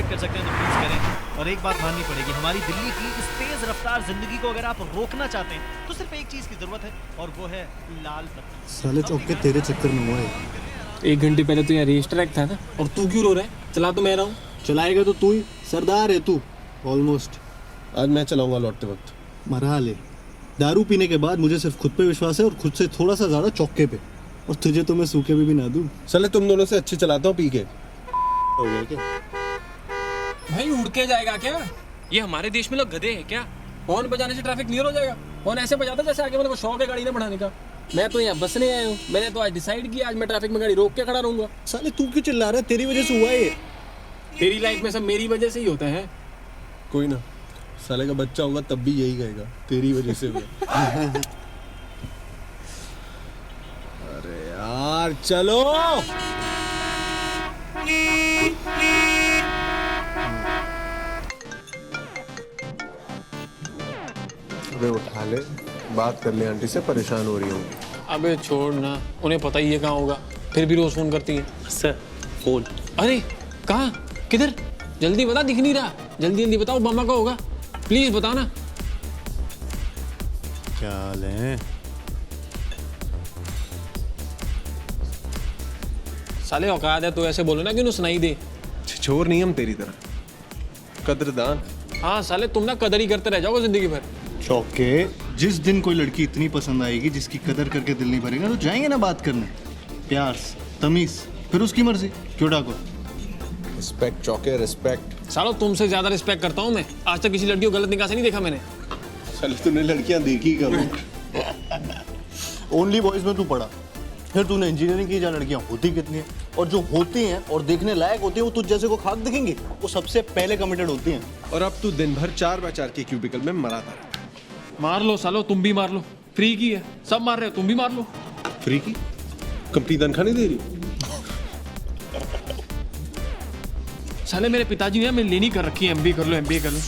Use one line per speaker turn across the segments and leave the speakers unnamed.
Avoid कर सकते हैं तो प्लीज करें। और एक बात माननी पड़ेगी, हमारी दिल्ली की इस तेज रफ्तार जिंदगी को अगर आप रोकना चाहते हैं तो सिर्फ एक चीज की जरूरत है और वो है लाल बत्ती।
साले चौक के तेरे चक्कर में हुआ है।
1 घंटे पहले तो यहाँ रेस ट्रैक था ना, और तू क्यों रो रहा है? चला तो मैं रहा हूँ।
चलाएगा तो तू ही, सरदार है तू ऑलमोस्ट।
आज मैं चलाऊंगा लौटते वक्त।
मरा ले। दारू पीने के बाद मुझे सिर्फ खुद पे विश्वास है और खुद से थोड़ा सा ज्यादा चौके पे, और तुझे तो मैं सूखे भी ना दूं।
चले तुम दोनों से अच्छी चलाता हूँ पी के। हो गया क्या?
भाई उड़ के जाएगा क्या? ये हमारे देश में लोग गधे हैं क्या? हॉर्न बजाने से ट्रैफिक क्लियर हो जाएगा? हॉर्न ऐसे बजाता जैसे आगे वाले को शौक है गाड़ी ना बढ़ाने का। मैं तो यहाँ बसने आया हूँ, मैंने तो आज डिसाइड किया आज मैं ट्रैफिक में गाड़ी रोक के खड़ा रहूंगा।
साले तू क्यों चिल्ला रहा है? तेरी वजह से हुआ है ये।
तेरी लाइफ में सब मेरी वजह से ही होता है।
कोई ना, साले का बच्चा होगा तब भी यही कहेगा तेरी वजह से हुआ। अरे यार चलो। अबे उठा ले, बात कर ले, आंटी से परेशान हो रही होंगी।
अबे छोड़ ना, उन्हें पता ही है कहाँ होगा, फिर भी रोज फोन करती है।
Sir phone.
अरे कहाँ, किधर? जल्दी बता, दिख नहीं रहा। जल्दी जल्दी बताओ, मामा का होगा, प्लीज बता ना।
क्या हाल है?
साले औकात है तो ऐसे बोलो ना कि उन्हें सुनाई दे।
छोर नहीं हम तेरी तरह, कदरदान।
हाँ साले, तुम ना कदर ही करते रह जाओगे जिंदगी भर।
चौके, जिस दिन कोई लड़की इतनी पसंद आएगी जिसकी कदर करके दिल नहीं भरेगा तो जाएंगे ना बात करने, प्यार तमीज, फिर उसकी मर्जी। क्यों डाको?
रिस्पेक्ट चौके, रिस्पेक्ट।
सालो तुमसे ज्यादा रिस्पेक्ट करता हूँ मैं। आज तक किसी लड़की को गलत निगाह से नहीं देखा मैंने।
चल तूने लड़कियां देखी कब?
ओनली बॉयज में तू पढ़ा, फिर तूने इंजीनियरिंग की, जहाँ लड़कियाँ होती कितनी हैं, और जो होती हैं और देखने लायक होती हैं वो तुझ जैसे को खाक दिखेंगी, वो सबसे पहले कमिटेड होती हैं।
और अब तू दिन भर 4x4 के क्यूबिकल में मराता रहा।
मार लो सालो, तुम भी मार लो, फ्री की है, सब मार रहे हो, तुम भी मार लो।
फ्री की? कंपनी तनख्वाह नहीं दे रही?
साले मेरे पिताजी ने मैंने लेनी कर रखी है, एमबीए कर लो, एमबीए कर लो।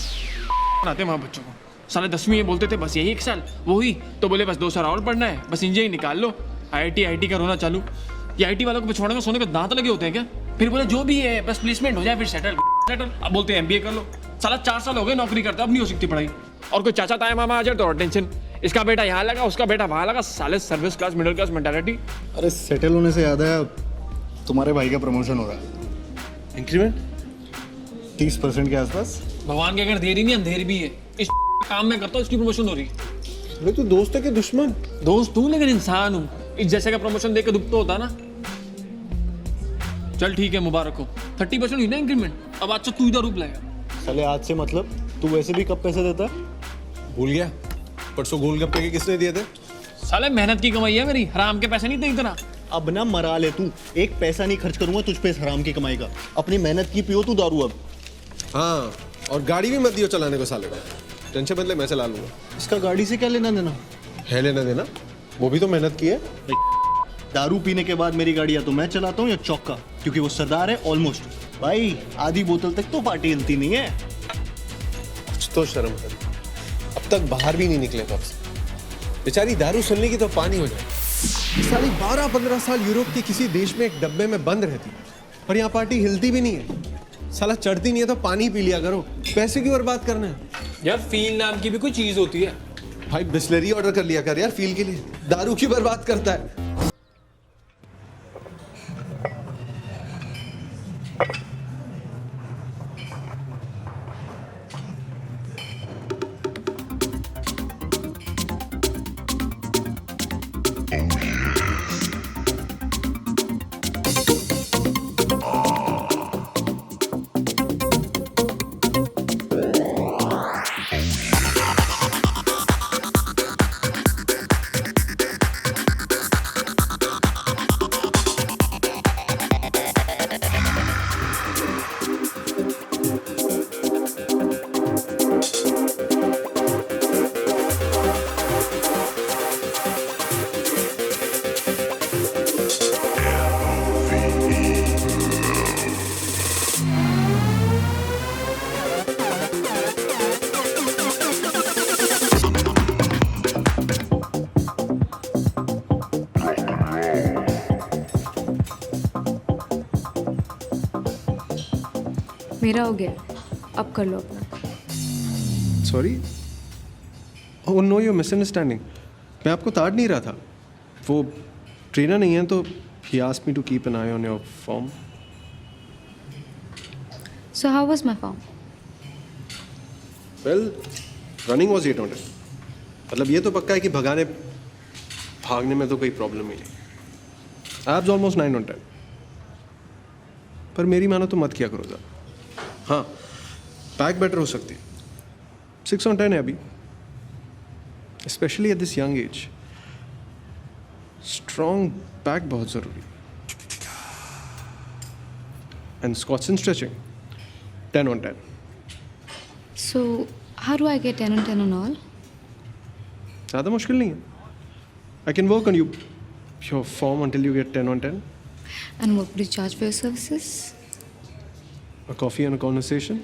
पढ़ाते वहाँ बच्चों को। साले 10वीं में बोलते थे बस यही 1 साल, वो ही तो बोले बस 2 साल और पढ़ना है, बस इंजीनियरिंग निकाल लो। आईआईटी का रोना चालू। ये आईटी वालों को पिछवाड़े में सोने के दांत लगे होते हैं क्या? फिर बोले जो भी है बस प्लेसमेंट हो जाए, फिर सेटल। अब बोलते हैं एमबीए कर लो। साला 4 साल हो गए नौकरी करता, अब नहीं हो सकती पढ़ाई। और कोई चाचा ताया मामा आ जाए तो और टेंशन, इसका बेटा यहाँ लगा, उसका बेटा वहाँ लगा। साले service class middle class mentality.
अरे सेटल होने से याद है, तुम्हारे भाई का प्रमोशन हो रहा है।
इंक्रीमेंट
30% के आसपास।
भगवान के अगर देरी नहीं अंधेर भी है। इस काम में करता हूँ, इसकी प्रमोशन हो रही।
अरे तू दोस्त है कि दुश्मन?
दोस्त तू, लेकिन इंसान हूँ। इस जैसे का प्रमोशन देकर दुख तो होता ना। चल ठीक है, मुबारक हो। 30% हुई ना इंक्रीमेंट। अब आज से तू इधर रूप लाएगा।
साले आज से मतलब तू वैसे भी कब पैसे देता है?
भूल गया? परसों गोलगप्पे के किसने दिए थे?
साले मेहनत की कमाई है मेरी, हराम के पैसे नहीं थे इतना।
अब ना मरा ले तू, एक पैसा नहीं खर्च करूंगा तुझ पे इस हराम की कमाई का। अपनी मेहनत की पियो तू दारू अब।
हाँ, और गाड़ी भी मत दियो चलाने को साले को। टेंशन बदले मैं चला लूंगा।
इसका गाड़ी से क्या लेना देना
है? लेना देना, वो भी तो मेहनत की है।
दारू पीने के बाद मेरी गाड़ी या तो मैं चलाता हूँ या चौका, क्योंकि वो सरदार है ऑलमोस्ट। भाई आधी बोतल तक तो पार्टी हिलती नहीं है।
कुछ तो शर्म कर, अब तक बाहर भी नहीं निकले कब से। बेचारी दारू सुनने की तो पानी हो जाए। साली 12-15 साल यूरोप के किसी देश में एक डब्बे में बंद रहती और यहाँ पार्टी हिलती भी नहीं है। साला चढ़ती नहीं है तो पानी पी लिया करो, पैसे क्यों बर्बाद करना है?
यार फील नाम की भी कोई चीज होती है।
भाई बिस्लरी ऑर्डर कर लिया कर यार फील के लिए, दारू की बर्बाद करता है।
मेरा हो गया, अब कर लो अपना।
Sorry, oh no, you misunderstanding. मैं आपको ताड़ नहीं रहा था। वो ट्रेनर नहीं है तो he asked me to keep an eye on your form.
So how was my form?
Well, running was 8 on 10। मतलब ये तो पक्का है कि भागने में तो कोई प्रॉब्लम ही नहीं। Abs almost 9 on 10। पर मेरी मानो तो मत किया करो ज़्यादा। हाँ, बैक बेटर हो सकती है। 6 on 10 है अभी, specially at this young age. Strong back बहुत ज़रूरी। And squats and stretching 10 on 10।
So how do I get 10 on 10 on all?
ज़्यादा मुश्किल नहीं है। I can work on your form until you get 10 on 10।
And what would you charge for your services?
A coffee and a conversation.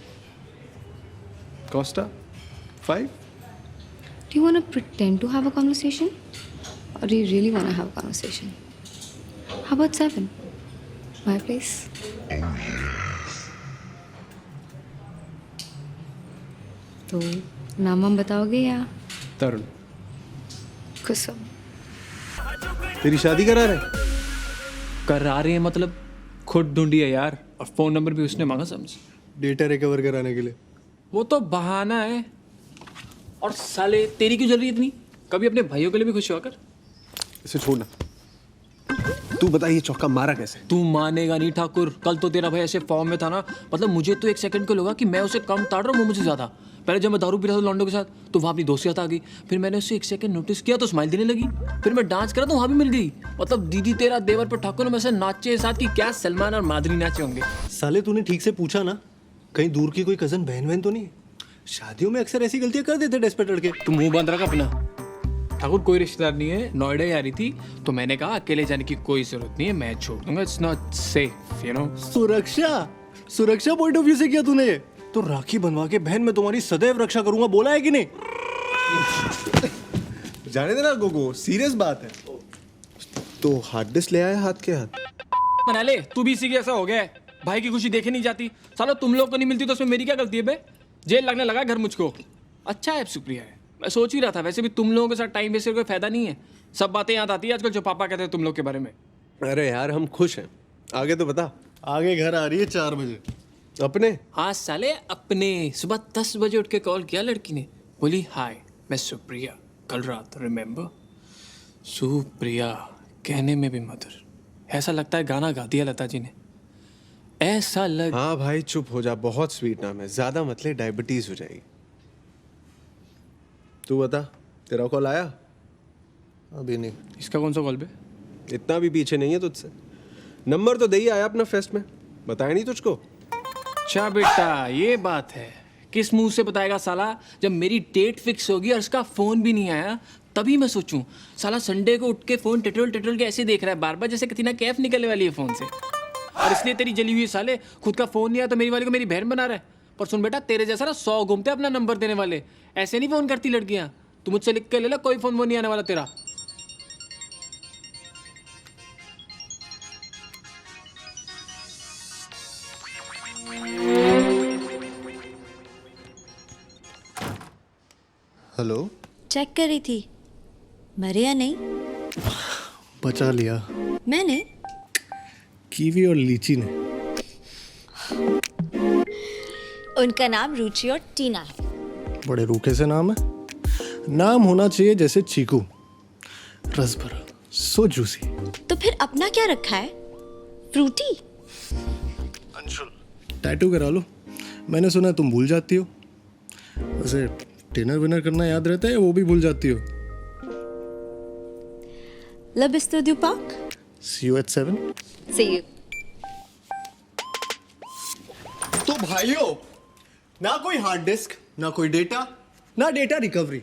Costa 5।
Do you want to pretend to have a conversation? Or do you really want to have a conversation? How about 7? My place? तो नाम हम बताओगे या
तरुण,
कुसुम?
तेरी शादी करा रहे?
करा रहे हैं मतलब खुद ढूंढी है यार, और फोन नंबर भी उसने मांगा समझ।
डेटा रिकवर कराने के लिए।
वो तो बहाना है। और साले तेरी क्यों जल रही है इतनी? कभी अपने भाइयों के लिए भी खुश हुआ कर।
इसे छोड़ना। तू बता ये चौका मारा कैसे?
तू मानेगा नहीं ठाकुर, कल तो तेरा भाई ऐसे फॉर्म में था ना, मतलब मुझे तो 1 सेकंड को लगा कि मैं उसे कम ताड़ रहा हूँ, वो मुझे ज्यादा। पहले जब मैं दारू पी रहा था लॉन्डो के साथ तो वहाँ अपनी दोस्तियाँ आ गई, फिर मैंने उससे 1 सेकंड नोटिस किया तो स्माइल देने लगी, फिर मैं डांस करा तो वहाँ भी मिल गई। मतलब दीदी तेरा देवर पर ठाकुर में से नाचे साथ की क्या सलमान और माधुरी नाचे होंगे।
साले तूने ठीक से पूछा ना, कहीं दूर की कोई कजन बहन तो नहीं है? शादियों में अक्सर ऐसी गलतियां कर देते डेस्परेट लड़के।
तू मुंह बंद रखा अपना। ठाकुर कोई रिश्तेदार नहीं है, नोएडा ही आ रही थी तो मैंने कहा अकेले जाने की कोई जरूरत नहीं है, मैं छोड़ दूंगा, it's not safe you know.
सुरक्षा पॉइंट ऑफ व्यू से किया तूने ये? तो राखी बनवा के बहन मैं तुम्हारी सदैव रक्षा करूंगा बोला है कि नहीं?
जाने देना गोगो, सीरियस बात है। तो हार्ड डिस्क ले आया हाथ के हाथ।
बना ले, तू भी इसी के ऐसा हो गया है। भाई की खुशी देखे नहीं जाती, सालो तुम लोग को नहीं मिलती तो उसमें मेरी क्या गलती है बे? जेल लगने लगा घर मुझको। अच्छा है सुप्रिया है, मैं सोच ही रहा था वैसे भी तुम लोगों के साथ टाइम वेस्ट कोई फायदा नहीं है। सब बातें याद आती है आजकल जो पापा कहते हैं तुम लोग के बारे में।
अरे यार हम खुश हैं, आगे तो बता।
आगे घर आ रही है 4 बजे।
अपने?
हाँ साले अपने। सुबह 10 बजे उठ के कॉल किया लड़की ने, बोली हाय मैं सुप्रिया, कल रात रिमेम्बर। सुप्रिया कहने में भी मधुर, ऐसा लगता है गाना गा दिया लता जी ने। ऐसा लग।
हाँ भाई चुप हो जा, बहुत स्वीट नाम है, ज्यादा मतलब डायबिटीज हो जाएगी। तू बता, तेरा कॉल आया?
अभी नहीं।
इसका कौन सा कॉल बे?
इतना भी पीछे नहीं है तुझसे। नंबर तो दे ही आया अपना फेस्ट में, बताया नहीं तुझको?
अच्छा बेटा ये बात है, किस मुंह से बताएगा साला? जब मेरी डेट फिक्स होगी और उसका फोन भी नहीं आया तभी मैं सोचूं। साला संडे को उठ के फोन टिटल के ऐसे देख रहा है बार बार जैसे कतीना कैफ निकलने वाली है फोन से। और इसलिए तेरी जली हुई साले, खुद का फोन नहीं आया तो मेरी वाली को मेरी बहन बना रहा है। पर सुन बेटा, तेरे जैसा ना 100 घूमते अपना नंबर देने वाले, ऐसे नहीं फोन करती लड़कियां। तू मुझसे लिख के ले ला, कोई फोन वो नहीं आने वाला तेरा।
हेलो,
चेक करी थी, मरे या नहीं?
बचा लिया
मैंने?
कीवी और लीची ने।
उनका नाम रुचि और टीना है।
बड़े रूखे से नाम है। नाम होना चाहिए जैसे चीकू, रस भरा, सो जूसी।
तो फिर अपना क्या रखा है? फ्रूटी?
अंशुल। टैटू करा लो, मैंने सुना तुम भूल जाती हो। वैसे डिनर विनर करना याद रहता है, वो भी भूल जाती हो।
लबिस्तो park?
See you at 7।
See you।
तो भाइयों, ना कोई हार्ड डिस्क, ना कोई डेटा, ना डेटा रिकवरी।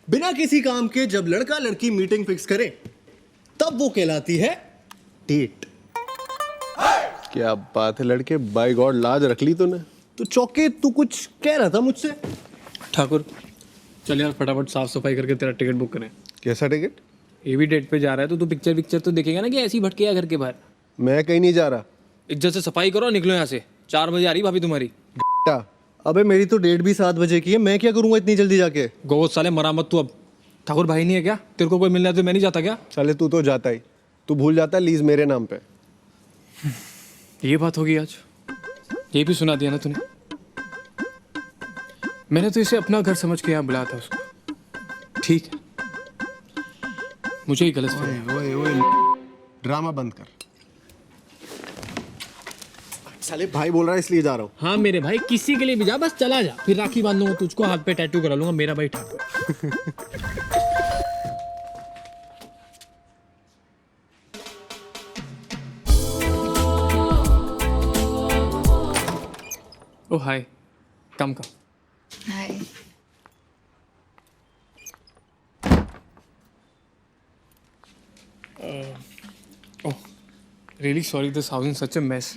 बिना किसी काम के जब लड़का लड़की मीटिंग फिक्स करे तब वो कहलाती है डेट।
क्या बात है लड़के, बाय गॉड लाज रख ली तूने।
तो चौके तू कुछ कह रहा था मुझसे?
ठाकुर चल यार फटाफट साफ सफाई करके तेरा टिकट बुक करें।
कैसा टिकट?
ये भी डेट पे जा रहा है तो तू पिक्चर तो देखेगा ना कि ऐसे ही भटकेगा घर के बाहर।
मैं कहीं नहीं जा रहा।
इज्जत से सफाई करो, निकलो यहाँ से। 4 बजे आ रही भाभी तुम्हारी।
खट्टा।
अबे मेरी तो डेट भी 7 बजे की है, मैं क्या करूंगा इतनी जल्दी जाके?
गोवत साले मरामत तू अब। ठाकुर भाई नहीं है क्या? तेरे को कोई मिलना है तो मैं नहीं जाता क्या?
साले तू तो जाता ही, तू भूल जाता है लीज मेरे नाम पे।
ये बात होगी आज। ये भी सुना दिया ना तूने। मैंने तो इसे अपना घर समझ के यहाँ बुलाया था उसको। ठीक है, मुझे ही गलत फहमी।
ओए ओए ड्रामा बंद कर। साले भाई बोल रहा है इसलिए जा रहा हूँ।
हाँ मेरे भाई, किसी के लिए भी जा, बस चला जा। फिर राखी बांध लूंगा तुझको, हाथ पे टैटू करा लूंगा, मेरा भाई ठाकुर।
ओ हाय, कम कम।
Hi.
Oh, really sorry, this house is such a mess.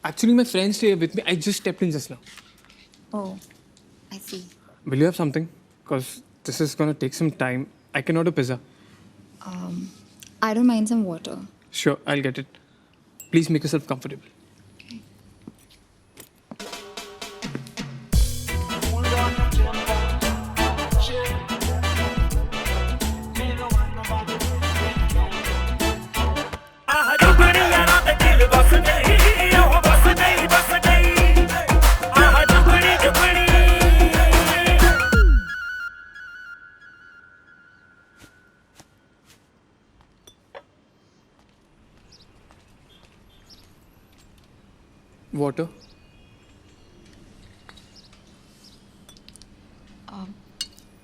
Actually, my friends stay with me. I just stepped in just now.
Oh, I see.
Will you have something? Because this is gonna take some time. I can order pizza.
I don't mind some water.
Sure, I'll get it. Please make yourself comfortable. Water?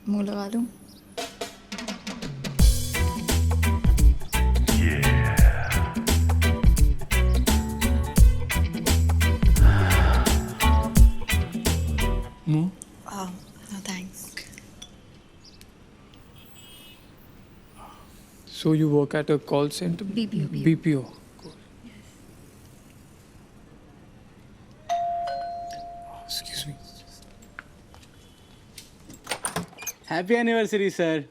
मुंह लगा लूं?
No?
No thanks.
So you work at a call center?
BPO.
BPO. Cool. Excuse me.
Happy anniversary sir.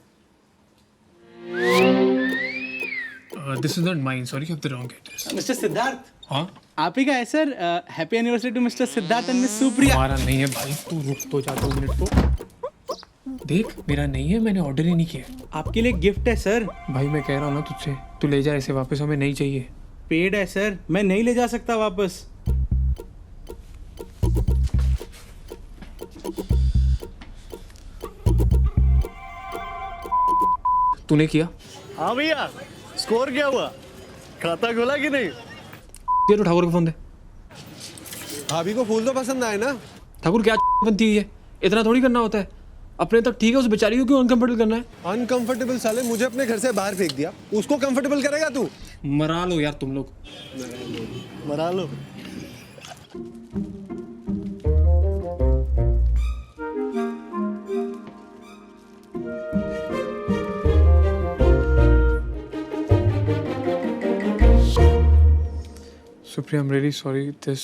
This is not mine. Sorry, you have the wrong address.
Mister Siddharth,
हाँ?
आप ही का है sir. Happy anniversary to mister Siddharth and miss Supriya.
हमारा नहीं है भाई, तू रुक तो जा 2 मिनट को। देख, मेरा नहीं है, मैंने ऑर्डर ही नहीं किया।
आपके लिए गिफ्ट है सर।
भाई मैं कह रहा हूँ ना तुझसे, तू ले जा इसे वापस, हमें नहीं चाहिए।
पेड है सर, मैं नहीं ले जा सकता वापस।
तूने किया?
हाँ भैया, स्कोर क्या हुआ? खाता खोला कि नहीं?
ये तो ठाकुर का फोन दे।
भाभी को फूल तो पसंद आए ना?
ठाकुर क्या बनती है? इतना थोड़ी करना होता है। अपने तक ठीक है, उस बेचारी को क्यों अनकंफर्टेबल करना है?
अनकंफर्टेबल साले मुझे अपने घर से बाहर फेंक दिया, उसको कंफर्टेबल करेगा तू?
मरा लो यार तुम लोग।
मरा लो।
Supriya, I'm really sorry. This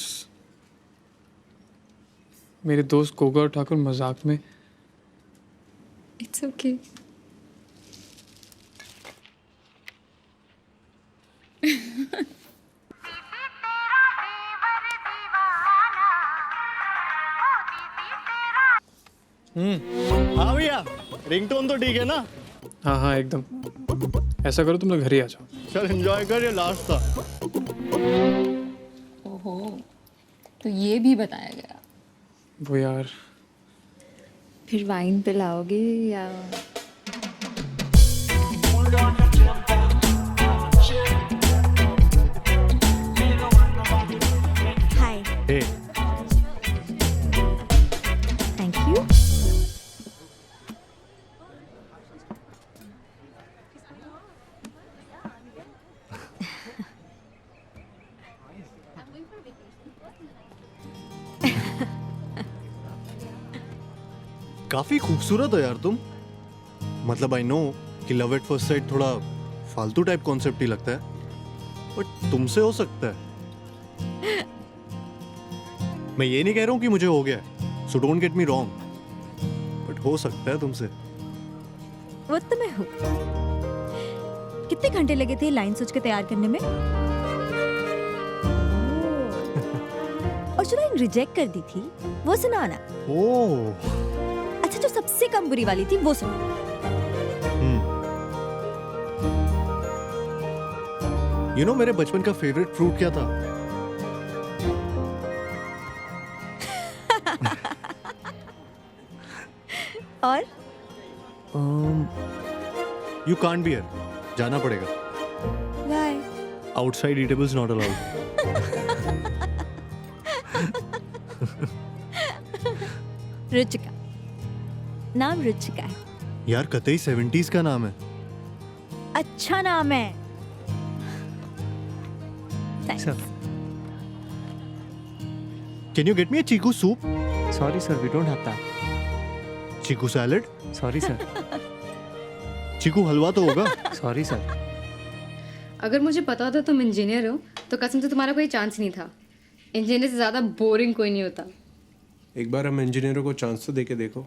मेरे दोस्त गोगा और ठाकुर मजाक में।
It's okay.
हाँ भैया, रिंगटोन तो ठीक है ना?
हाँ हाँ एकदम। ऐसा करो, तुम लोग घर ही आ जाओ।
चल एंजॉय कर, ये लास्ट था।
ओहो, तो ये भी बताया गया।
वो यार,
फिर वाइन पिलाओगे या?
हाय।
हे,
थैंक यू।
काफी खूबसूरत हो यार तुम। मतलब आई नो कि लव एट फर्स्ट साइट थोड़ा फालतू टाइप कॉन्सेप्ट ही लगता है, बट तुमसे हो सकता है। मैं ये नहीं कह रहा हूं कि मुझे हो गया है, so don't get me wrong, but हो सकता है तुमसे।
वो तो मैं हूँ। कितने घंटे लगे थे लाइन सोच के तैयार करने में? और जो लाइन रिजेक्ट कर दी थी वो सुनाना।
ओह
अच्छा, जो सबसे कम बुरी वाली थी वो सुना।
यू नो मेरे बचपन का फेवरेट फ्रूट क्या था?
और
यू कांट बी हियर, जाना पड़ेगा।
Bye.
Outside eatables not allowed.
Ruchika, नाम रुचिका है।
यार कतई 70s का नाम है।
अच्छा नाम है। Thanks.
Can you get me a chikoo soup?
Sorry sir, we don't have that.
Chikoo salad?
Sorry sir.
चीकू हलवा तो होगा।
Sorry sir.
अगर मुझे पता होता तुम इंजीनियर हो तो कसम से तुम्हारा कोई चांस नहीं था। इंजीनियर से ज़्यादा बोरिंग कोई नहीं होता।
एक बार हम इंजीनियरों को चांस तो दे के देखो।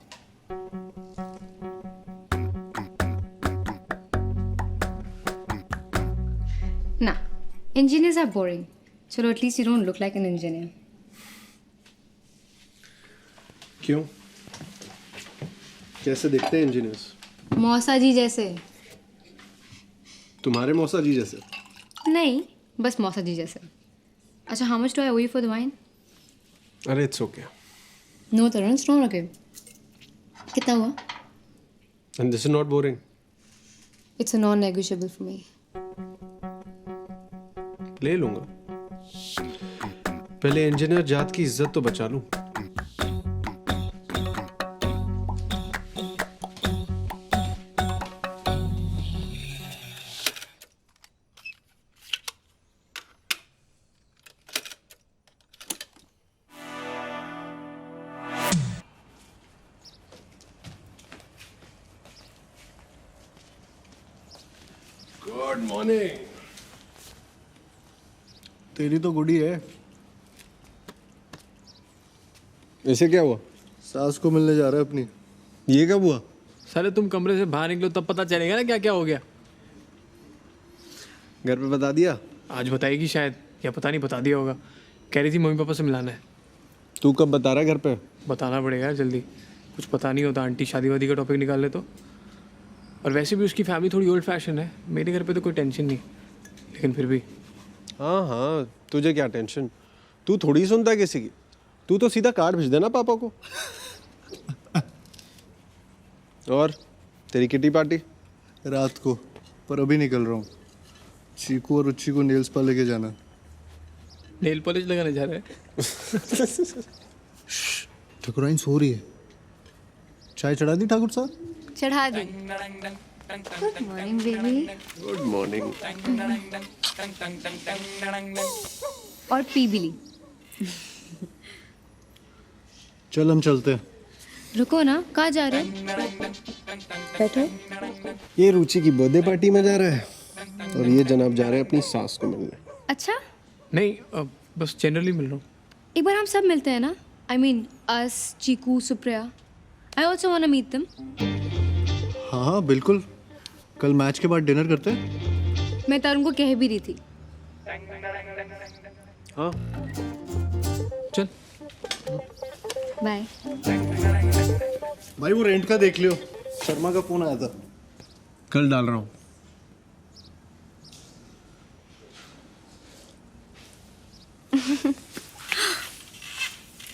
ना, engineers are boring. चलो at least you don't look like an engineer.
क्यों? कैसे दिखते हैं इंजीनियर्स?
मौसा जी जैसे।
तुम्हारे मौसा जी जैसे?
नहीं, बस मौसा जी जैसे। अच्छा, how much do I owe you for the wine?
अरे it's okay.
No, Tarun, it's not okay. कितना हुआ?
And this is not boring.
It's a non-negotiable for me.
ले लूंगा। पहले इंजीनियर जात की इज्जत तो बचा लूं। Good morning.
तेरी तो गुडी है।
ऐसे क्या हुआ?
सास को मिलने जा रहा है अपनी।
ये कब हुआ?
साले तुम कमरे से बाहर निकलो तब पता चलेगा ना क्या क्या हो गया।
घर पे बता दिया?
आज बताएगी शायद, या पता नहीं बता दिया होगा। कह रही थी मम्मी पापा से मिलाना है।
तू कब बता रहा है घर पे?
बताना पड़ेगा यार जल्दी, कुछ पता नहीं होता। आंटी शादी वादी का टॉपिक निकाल ले तो। और वैसे भी उसकी फैमिली थोड़ी ओल्ड फैशन है। मेरे घर पे तो कोई टेंशन नहीं, लेकिन फिर भी।
हाँ हाँ, तुझे क्या टेंशन? तू थोड़ी सुनता है किसी की। तू तो सीधा कार्ड भेज देना पापा को। और तेरी किटी पार्टी?
रात को, पर अभी निकल रहा हूँ। चीकू और रुचि को नेल्स पर लेके जाना।
नेल पॉलिश लगाने जा रहे हैं।
ठकुराइन सो रही है। चाय चढ़ा दी ठाकुर साहब?
चढ़ा दी। Good morning, baby.
Good morning.
और पी भी ली।
चल हम चलते हैं।
रुको ना, कहाँ जा रहे हो? बैठो।
ये रुचि की बर्थडे पार्टी में जा रहा है और ये जनाब जा रहे हैं अपनी सास को मिलने।
अच्छा,
नहीं बस जनरली मिल रहा हूँ।
एक बार हम सब मिलते हैं ना। I mean, us, Chiku, Supriya. I also want to meet them.
हाँ हाँ बिल्कुल। कल मैच के बाद डिनर करते हैं।
मैं तरुण को कह भी रही थी।
हाँ
चल।
बाय।
भाई वो रेंट का देख लियो, शर्मा का फोन आया था।
कल डाल रहा हूँ।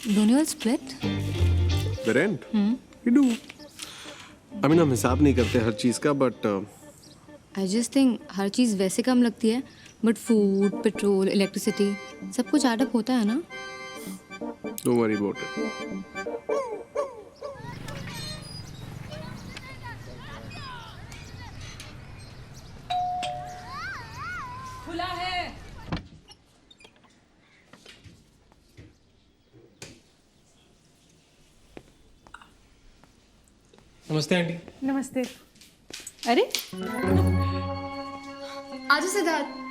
Don't you all split?
The rent? We do. I mean, हम हिसाब नहीं करते हर चीज का, बट
I just think हर चीज़ वैसे कम लगती है, बट फूड, पेट्रोल, इलेक्ट्रिसिटी सब कुछ एड अप होता है ना।
Don't worry about it.
खुला है।
नमस्ते आंटी।
नमस्ते। अरे
आजो सिद्धार्थ।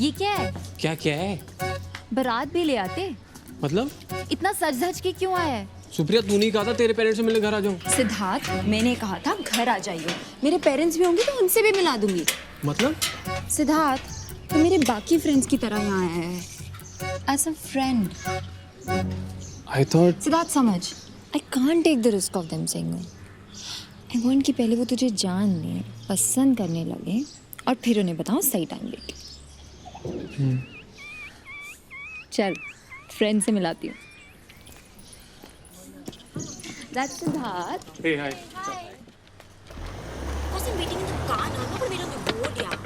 ये क्या है?
क्या क्या है?
बारात भी ले आते?
मतलब?
इतना सज धज के क्यों आया है?
सुप्रिया तू नहीं कहा था तेरे पेरेंट्स से मिलने घर आ जाऊं?
सिद्धार्थ, मैंने कहा था घर आ जाइए। मेरे पेरेंट्स भी होंगे तो उनसे भी मिला दूंगी।
मतलब?
सिद्धार्थ, तो मेरे बाकी फ्रेंड्स की तरह यहाँ आया है as a friend.
I thought
Siddharth समझ, I can't take the risk of them saying no. I want कि पहले वो तुझे जान लें, पसंद करने लगे और फिर उन्हें बताओ सही टाइम देके। चल फ्रेंड से मिलाती हूँ। That's Siddharth.
Hey hi.
Wasn't waiting in the car now, but wait on the road, yeah.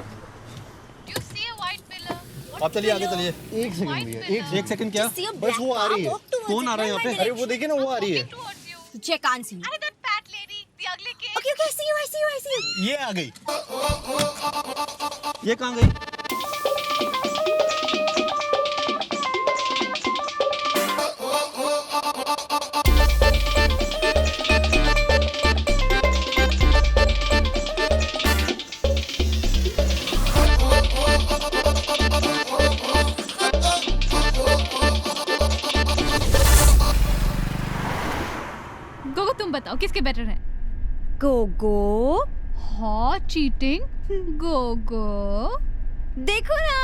आप चलिए आगे चलिए। एक सेकंड भैया, एक सेकंड क्या?
See a
बस
black
वो आ
car
रही है।
walk towards
कौन आ रहा है यहाँ पे?
my
अरे वो देखिए ना, वो आ रही है।
Check, can't see me. Okay, okay, I see you, I see you, I see you.
ये आ गई। ये कहाँ गई?
गोगो तुम बताओ किसके बेटर हैं?
गोगो,
हाँ चीटिंग गोगो।
देखो ना।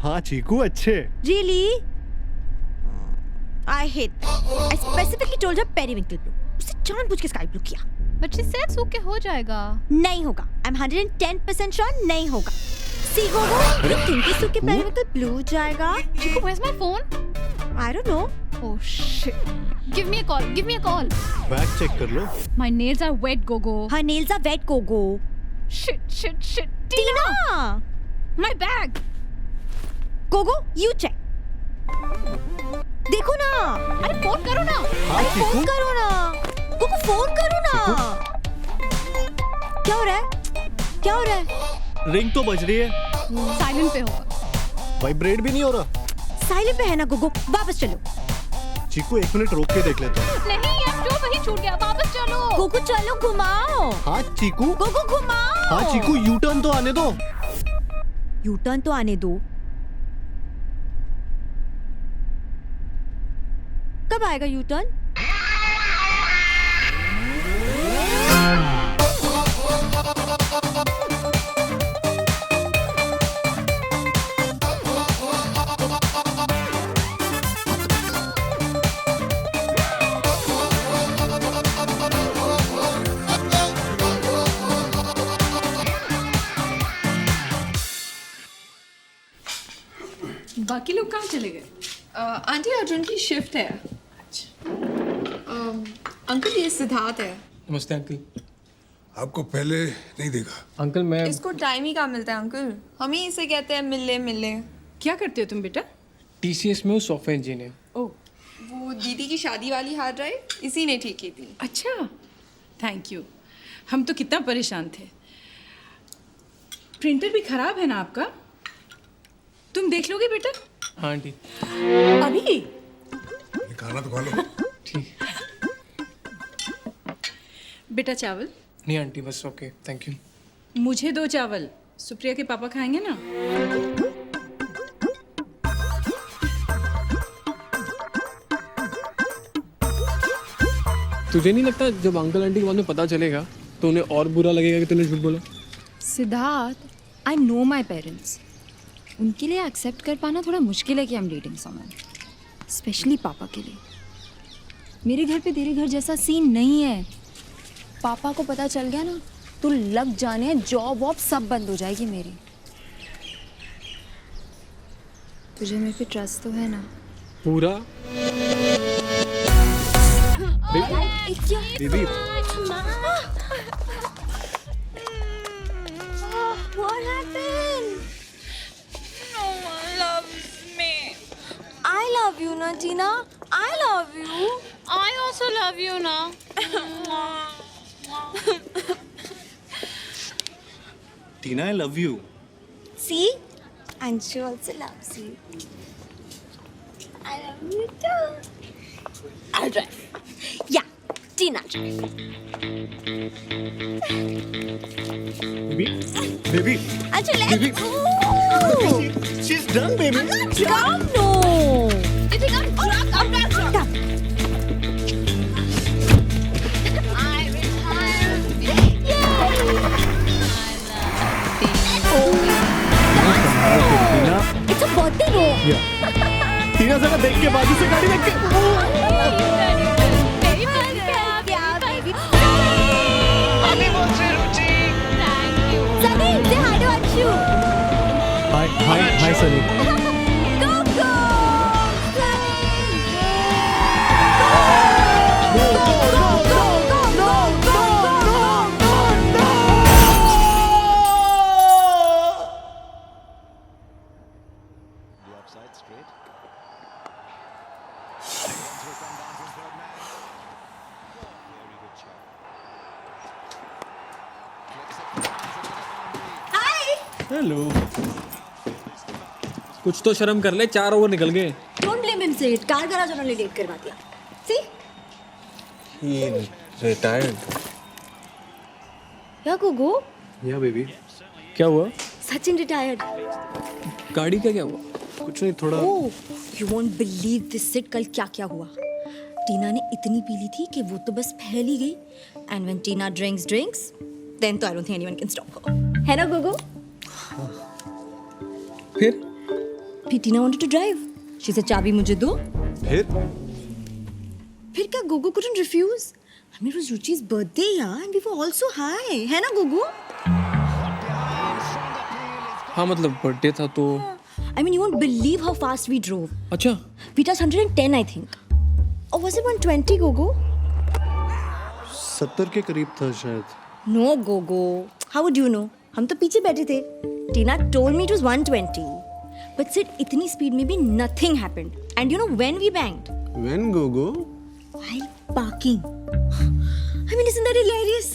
हाँ चीकू अच्छे।
Really? I hate that. I specifically told her periwinkle blue. उसने जानबूझ के स्काई ब्लू किया।
बट शी सेड सूख के हो जाएगा।
नहीं होगा। I'm 110% sure नहीं होगा। See गोगो, you think इस सूख के periwinkle blue जाएगा?
Chiku, where's my phone?
I don't know.
Oh shit. Give me a call. Give me a call.
Bag check कर लो।
My nails are wet, Gogo.
Her nails are wet, Gogo.
Shit.
Tina!
My bag.
Gogo, you check. देखो ना।
अरे phone करो ना।
अरे phone करो ना। गोगो फोन करो ना। क्या हो रहा है? क्या हो रहा है?
रिंग तो बज रही है।
साइलेंट पे होगा।
वाइब्रेट भी नहीं हो रहा।
साइलेंट पे है ना गोगो, वापस चलो।
चीकू एक मिनट रोक के देख लेते हैं।
नहीं यार, जो वही छूट गया, वापस चलो।
गोगो चलो घुमाओ।
हाँ चीकू।
गोगो घुमाओ।
हाँ चीकू, यू टर्न तो आने दो।
यू टर्न तो आने दो। कब आएगा यू टर्न?
बाकी लोग कहाँ चले गए?
आंटी अर्जुन की शिफ्ट है। अंकल ये सिद्धार्थ है।
नमस्ते अंकल।
आपको पहले नहीं देखा।
अंकल मैं
इसको टाइम ही कहाँ मिलता है अंकल, हम ही इसे कहते हैं मिल ले।
क्या करते हो तुम बेटा?
TCS में हूँ, सॉफ्टवेयर इंजीनियर।
ओह,
वो दीदी की शादी वाली हार्ड ड्राइव इसी ने ठीक की थी।
अच्छा, थैंक यू। हम तो कितना परेशान थे। प्रिंटर भी खराब है ना आपका? तुम देख लोगे बेटा?
हाँ आंटी।
अभी?
खाना तो खा लो।
ठीक।
बेटा चावल?
नहीं आंटी, बस ओके, थैंक यू।
मुझे 2 चावल, सुप्रिया के पापा खाएंगे ना?
तुझे नहीं लगता जब अंकल आंटी के बाद में पता चलेगा तो उन्हें और बुरा लगेगा कि तूने झूठ बोला?
Siddharth, I know my parents. उनके लिए एक्सेप्ट कर पाना थोड़ा मुश्किल है कि I am dating someone, specially पापा के लिए। मेरे घर पे तेरे घर जैसा सीन नहीं है। पापा को पता चल गया ना तो लग जाने जॉब वॉब सब बंद हो जाएगी मेरी। तुझे मेरे पे ट्रस्ट तो है ना?
पूरा।
दीदी
What happened?
No one loves me.
I love you, na Tina. I love you.
I also love you ना।
टीना, I love you.
See? And she also loves you. I love you too. I'll drive. Yeah, Tina drive.
Baby.
Achha, let's go.
She's done, baby.
I'm not dumb, no.
You think I'm drunk? I'm not drunk.
टीना जरा देख के, बाजू से गाड़ी देख के। हाय Sunny.
Hello. कुछ तो शर्म कर ले, 4 ओवर निकल गए।
Don't blame him, Sid. Car garage उन्होंने लेट करवा दिया। See?
ये रिटायर्ड।
या गुगु?
या बेबी।
क्या हुआ?
सचिन रिटायर्ड।
गाड़ी का क्या हुआ?
कुछ नहीं, थोड़ा।
Oh, you won't believe this, Sid. कल क्या हुआ? टीना ने इतनी पी ली थी कि वो तो बस फैल ही गई। And when Tina drinks, then तो I don't think anyone can stop her. है ना गुगु?
फिर
टीना wanted to drive. She said चाबी मुझे दो. फिर क्या गुगु couldn't refuse? I mean, it was Ruchi's birthday, yeah, and we were also high. है ना गुगु?
हाँ मतलब बर्थडे था तो।
I mean, you won't believe how fast we drove.
अच्छा।
We touched 110, I think. Or was it 120, Gogo?
70 के करीब था शायद।
No, Gogo. How would you know? हम तो पीछे बैठे थे. Tina told me it was 120. But Sid, इतनी speed में भी nothing happened. And you know when we banged?
When, Gogo?
While parking. I mean, isn't that hilarious?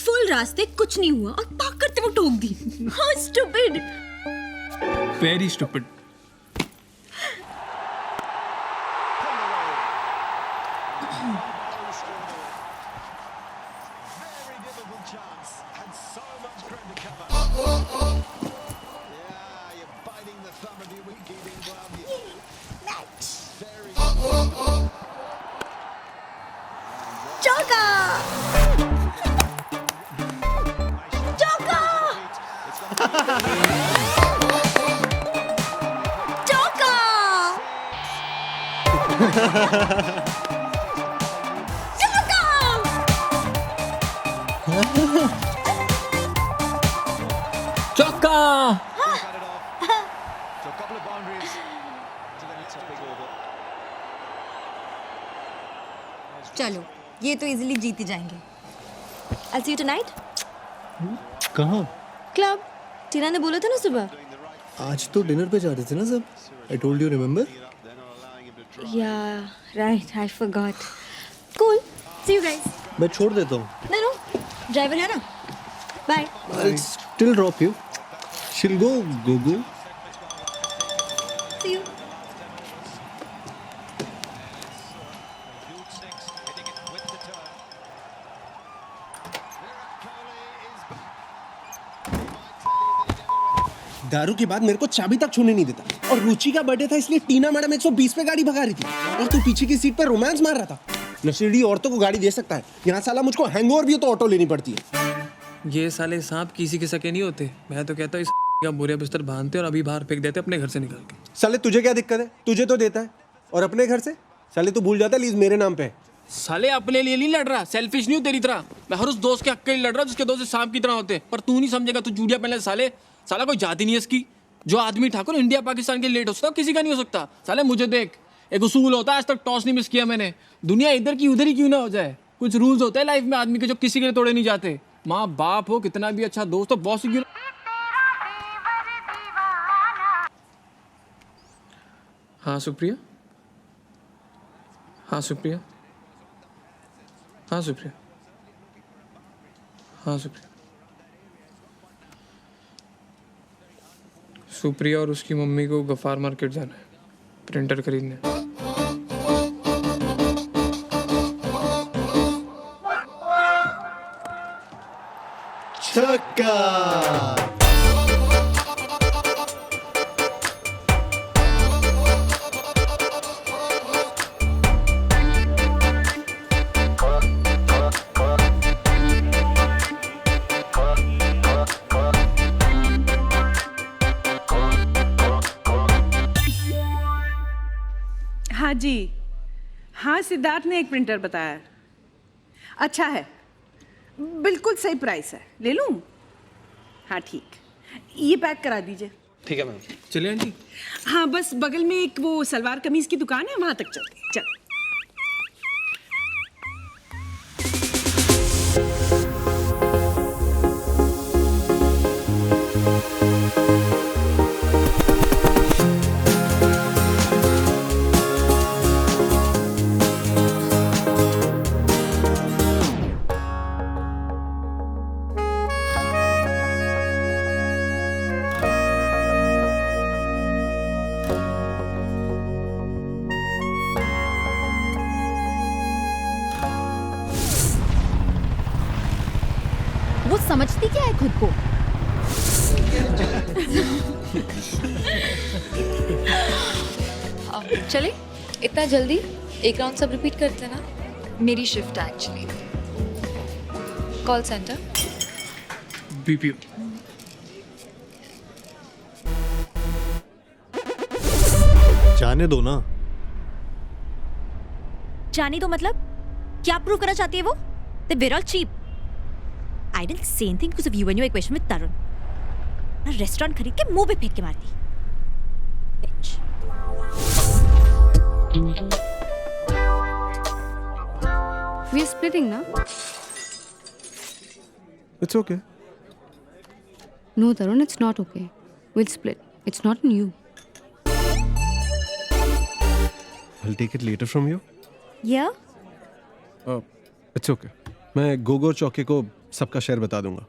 Full रास्ते कुछ नहीं हुआ और पार्क करते वो ठोक दी. How stupid!
Very stupid. चौका।
चलो, ये तो इजीली जीत ही जाएंगे. I'll see you tonight.
कहाँ?
क्लब. टीना ने बोला था ना सुबह.
आज तो डिनर पे जा रहे थे ना सब. I told you, remember?
Yeah, right. I forgot. Cool. See you guys.
मैं छोड़ देता हूँ.
No. ड्राइवर है ना. Bye.
I'll still drop you. She'll go.
See you.
दारू के बाद मेरे को चाबी तक छूने नहीं देता और रुचि का बर्थडे था इसलिए टीना मैडम 120 पे गाड़ी भगा रही थी और तू पीछे की सीट पे रोमांस मार रहा था. नशेड़ी औरतों को गाड़ी दे सकता है, यहाँ साला मुझको हैंगओवर भी हो तो ऑटो लेनी पड़ती है.
ये साले सांप किसी के सके नहीं होते. मैं तो कहता हूँ इस का बोरिया बिस्तर बांधते और अभी बाहर फेंक देते अपने घर से निकाल के.
साले तुझे क्या दिक्कत है? तुझे तो देता है और अपने घर से साले तू भूल जाता है लीज मेरे नाम पे है.
साले अपने लिए नहीं लड़ रहा, सेल्फिश नहीं हूँ तेरी तरह. मैं हर उस दोस्त के हक के लिए लड़ रहा हूँ जिसके दोस्त सांप की तरह होते. पर तू नहीं समझेगा, तू जूड़िया पहले साला कोई जाति नहीं है इसकी. जो आदमी ठाकुर इंडिया पाकिस्तान के लेट हो सकता किसी का नहीं हो सकता. साले मुझे देख, एक उसूल होता है, आज तक टॉस नहीं मिस किया मैंने. दुनिया इधर की उधर ही क्यों ना हो जाए, कुछ रूल्स होते हैं लाइफ में आदमी के जो किसी के लिए तोड़े नहीं जाते. माँ बाप हो, कितना भी अच्छा दोस्त हो, बॉस क्यों. हाँ सुप्रिया. हाँ सुप्रिया. हाँ सुप्रिया. हाँ सुप्रिया. सुप्रिया और उसकी मम्मी को गफार मार्केट जाना है, प्रिंटर खरीदने.
छक्का.
हाँ जी, हाँ सिद्धार्थ ने एक प्रिंटर बताया। अच्छा है, बिल्कुल सही प्राइस है, ले लूँ? हाँ ठीक, ये पैक करा दीजिए।
ठीक है मैम।
चलिए आंटी।
हाँ बस बगल में एक वो सलवार कमीज की दुकान है, वहाँ तक चलते हैं। चल।
वो समझती क्या है खुद को?
चले इतना जल्दी एक राउंड सब रिपीट करते हैं ना।
मेरी शिफ्ट है एक्चुअली।
Call centre.
बीपीओ।
जाने दो ना।
जाने दो मतलब क्या प्रूव करना चाहती है वो? That we're all cheap. I didn't say anything because of you and your equation with Tarun. ना रेस्टोरेंट खरीद के मुंह पे फेंक के मारती। Bitch.
We are splitting now.
It's okay.
No, Tarun, it's not okay. We'll split. It's not on you.
I'll take it later from you.
Yeah?
It's okay. मैं गोगो चौके को सबका शेयर बता दूंगा।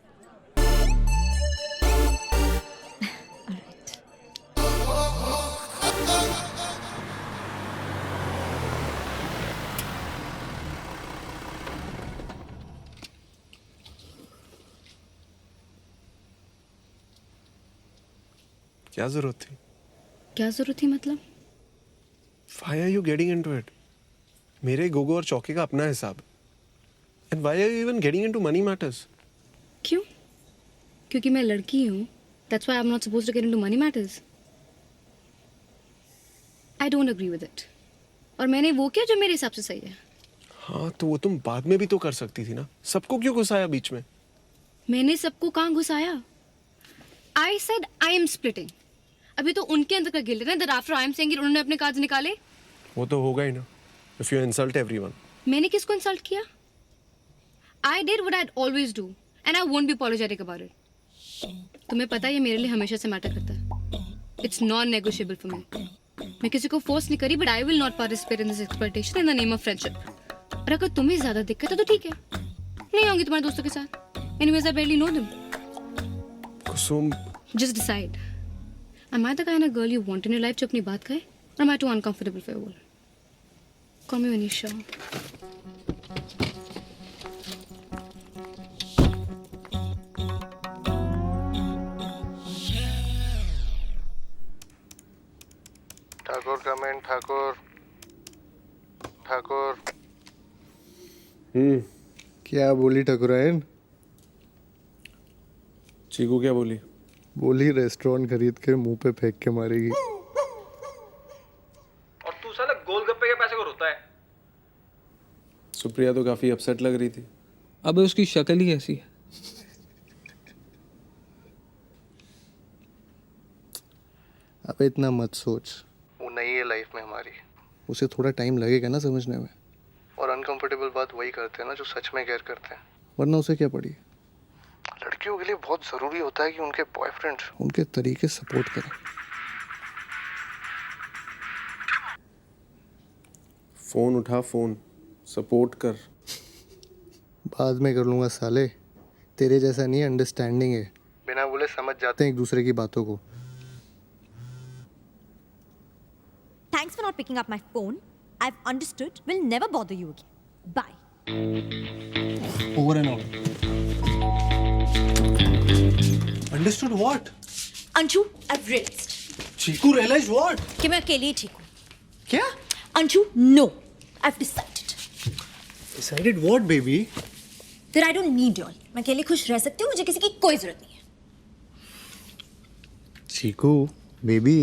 क्या जरूरत थी?
क्या जरूरत थी मतलब?
Why are you getting into it? मेरे गोगो और चौके का अपना हिसाब। And why are you even getting into money matters?
क्यों? क्योंकि मैं लड़की हूँ। That's why I'm not supposed to get into money matters. I don't agree with it. और मैंने वो किया जो मेरे हिसाब से सही है।
हाँ तो वो तुम बाद में भी तो कर सकती थी ना। सबको क्यों घुसाया बीच में?
मैंने सबको कहाँ घुसाया? I said I am splitting. अभी तो उनके अंदर का गिल्ट है ना, that after I am saying it, उन्होंने अपने कार्ड्स निकाले।
वो तो होगा ही ना। If you insult everyone.
मैंने किसको इंसल्ट किया? I did what I'd always do, and I won't be apologetic about it. तुम्हें पता है ये मेरे लिए हमेशा से मैटर करता है. It's non-negotiable for me. मैं किसी को फोर्स नहीं करी, but I will not participate in this exploitation in the name of friendship. और अगर तुम्हें ज्यादा दिक्कत है तो ठीक है, नहीं आऊंगी तुम्हारे दोस्तों के साथ. Anyways, I barely know them.
Kusum.
Just decide. Am I the kind of girl you want in your life जो अपनी बात कहे, or am I too uncomfortable for your world? Call me when you're sure.
Thakur comment Thakur Thakur. क्या बोली ठाकुरायन?
चीकू क्या बोली?
बोली रेस्टोरेंट खरीद के मुंह पे फेंक के मारेगी।
और तू साला गोलगप्पे के पैसे को रोता है।
सुप्रिया तो काफी अपसेट लग रही थी।
अब उसकी शक्ल ही ऐसी है।
अब इतना मत सोच, वो नहीं है लाइफ में हमारी। उसे थोड़ा टाइम लगेगा ना समझने में। और अनकंफर्टेबल बात वही करते हैं ना जो सच में केयर करते हैं, वरना उसे क्या पड़ी। लड़कियों के लिए बहुत जरूरी होता है कि उनके बॉयफ्रेंड उनके तरीके सपोर्ट करें।
फोन उठा, फोन सपोर्ट कर।
बाद में कर लूंगा साले, तेरे जैसा नहीं अंडरस्टैंडिंग है, बिना बोले समझ जाते हैं एक दूसरे की बातों को।
Thanks for not picking up my phone. I've understood. Will never bother you again. Bye.
Over and out. Understood what?
Anshu, I've realized.
Chiku realized what?
कि मैं अकेली ही ठीक हूँ.
क्या?
Anshu, no. I've decided.
Decided what, baby?
That I don't need y'all. मैं अकेली खुश रह सकती हूँ. मुझे किसी की कोई जरूरत नहीं है.
Chiku, baby.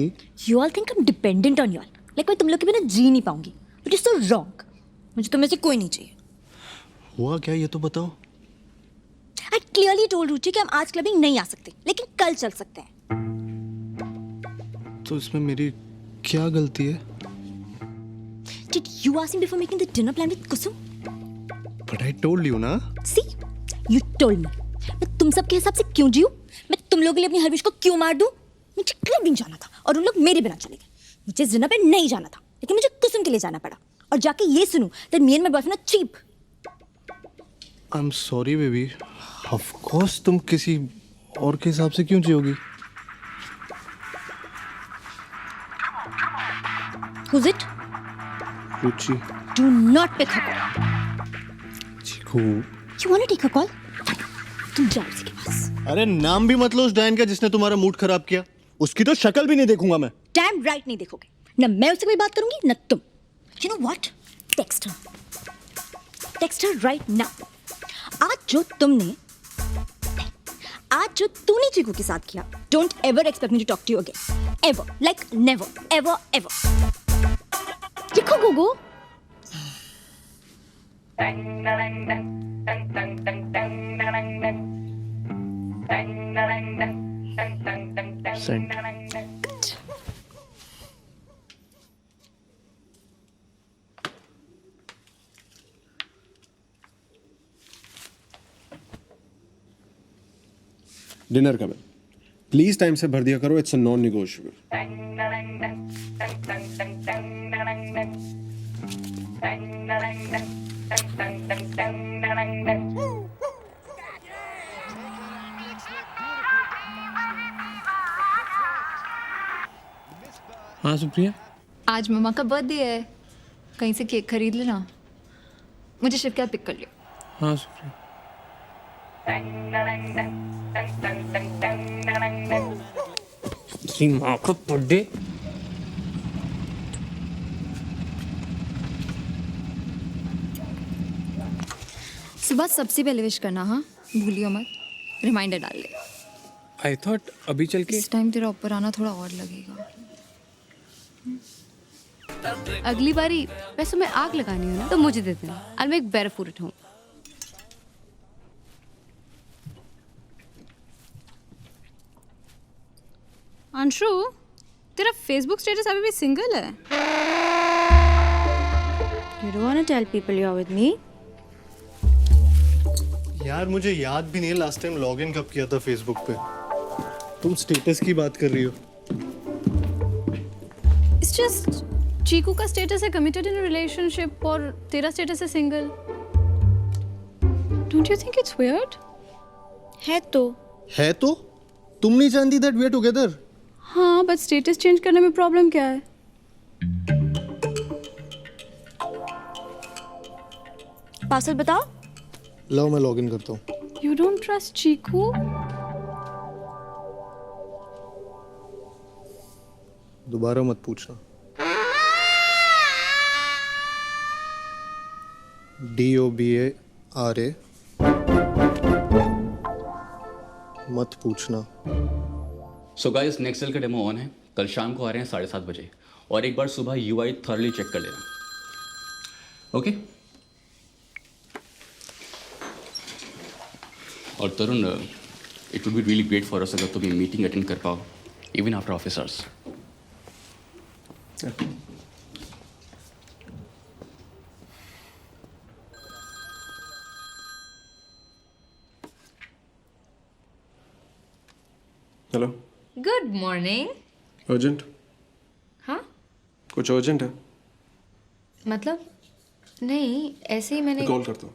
You all think I'm dependent on y'all. Like मैं तुम लोग के बिना जी नहीं पाऊंगी, बट इट्स सो रॉन्ग। मुझे तुम में से कोई नहीं चाहिए।
हुआ क्या ये तो बताओ।
आई क्लियरली टोल्ड रुचि कि हम आज क्लबिंग नहीं आ सकते, लेकिन कल चल सकते हैं।
तो इसमें मेरी क्या गलती है?
Did you ask me before making the dinner plan with Kusum?
But I told you ना।
See, you told me. मैं तुम सब के हिसाब से क्यों जीऊं? मैं तुम लोगों के लिए अपनी हर विश को क्यों मार दूं? मुझे क्लबिंग जाना था और उन लोग मेरे बिना चले गए। मुझे इस डिनर पे नहीं जाना था, लेकिन मुझे कुसुम के लिए जाना पड़ा और जाके ये सुनूं that me and my boyfriend are cheap.
I'm sorry baby. Of course तुम किसी और के हिसाब से क्यों जियोगी?
Who's it?
Ruchi.
Do not pick her call.
Chiku.
You wanna take her call? तुम जाओ उसके पास।
अरे नाम भी मत लो उस डायन का जिसने तुम्हारा मूड खराब किया। उसकी तो शक्ल भी नहीं देखूंगा मैं।
Damn right नहीं देखोगे। न मैं उससे कोई बात करूंगी न तुम। You know what? Text her. Text her right now. आज जो तूने चीकू के साथ किया, don't ever expect me to talk to you again. Ever. Like never. Ever. Ever. लिखो गोगो।
Send.
डिनर का बिल प्लीज टाइम से भर दिया करो, इट्स अ नॉन निगोशिएबल।
हाँ सुप्रिया,
आज मम्मा का बर्थडे है, कहीं से केक खरीद लेना। मुझे शिव के साथ पिक कर लियो।
हाँ सुप्रिया। तेरी माँ का बर्थडे।
सुबह सबसे पहले विश करना, हाँ भूलियो मत। रिमाइंडर डाल ले।
आई थॉट अभी चल के।
इस टाइम तेरा ऊपर आना थोड़ा और लगेगा।
अगली बारी पैसों में आग लगानी हो ना तो मुझे दे देना। I'll make better food at home.
Anshu, तेरा फेसबुक स्टेटस अभी भी सिंगल है?
You don't wanna tell people you're with me?
यार मुझे याद भी नहीं है लास्ट टाइम लॉगिन कब किया था फेसबुक पे। तुम स्टेटस की बात कर रही हो।
It's just चीकू का स्टेटस है कमिटेड इन रिलेशनशिप और तेरा स्टेटस है single. Don't you think it's weird?
है तो।
है तो? तुम नहीं जानती that we are together?
हाँ, बट स्टेटस चेंज करने में प्रॉब्लम क्या है?
पासवर्ड बताओ।
लो मैं लॉगिन करता हूँ।
You don't trust चीकू?
दोबारा मत पूछना। DOBARA मत पूछना।
सो गाइस, नेक्स्ट का डेमो ऑन है। कल शाम को आ रहे हैं 7:30 बजे और एक बार सुबह UI थॉरली चेक कर लेना। ओके? और Tarun, it would be really great for us अगर तुम ये मीटिंग अटेंड कर पाओ even after office hours.
Hello.
Good morning.
Urgent?
हाँ
कुछ अर्जेंट है?
मतलब नहीं, ऐसे ही मैंने
कॉल करता हूँ।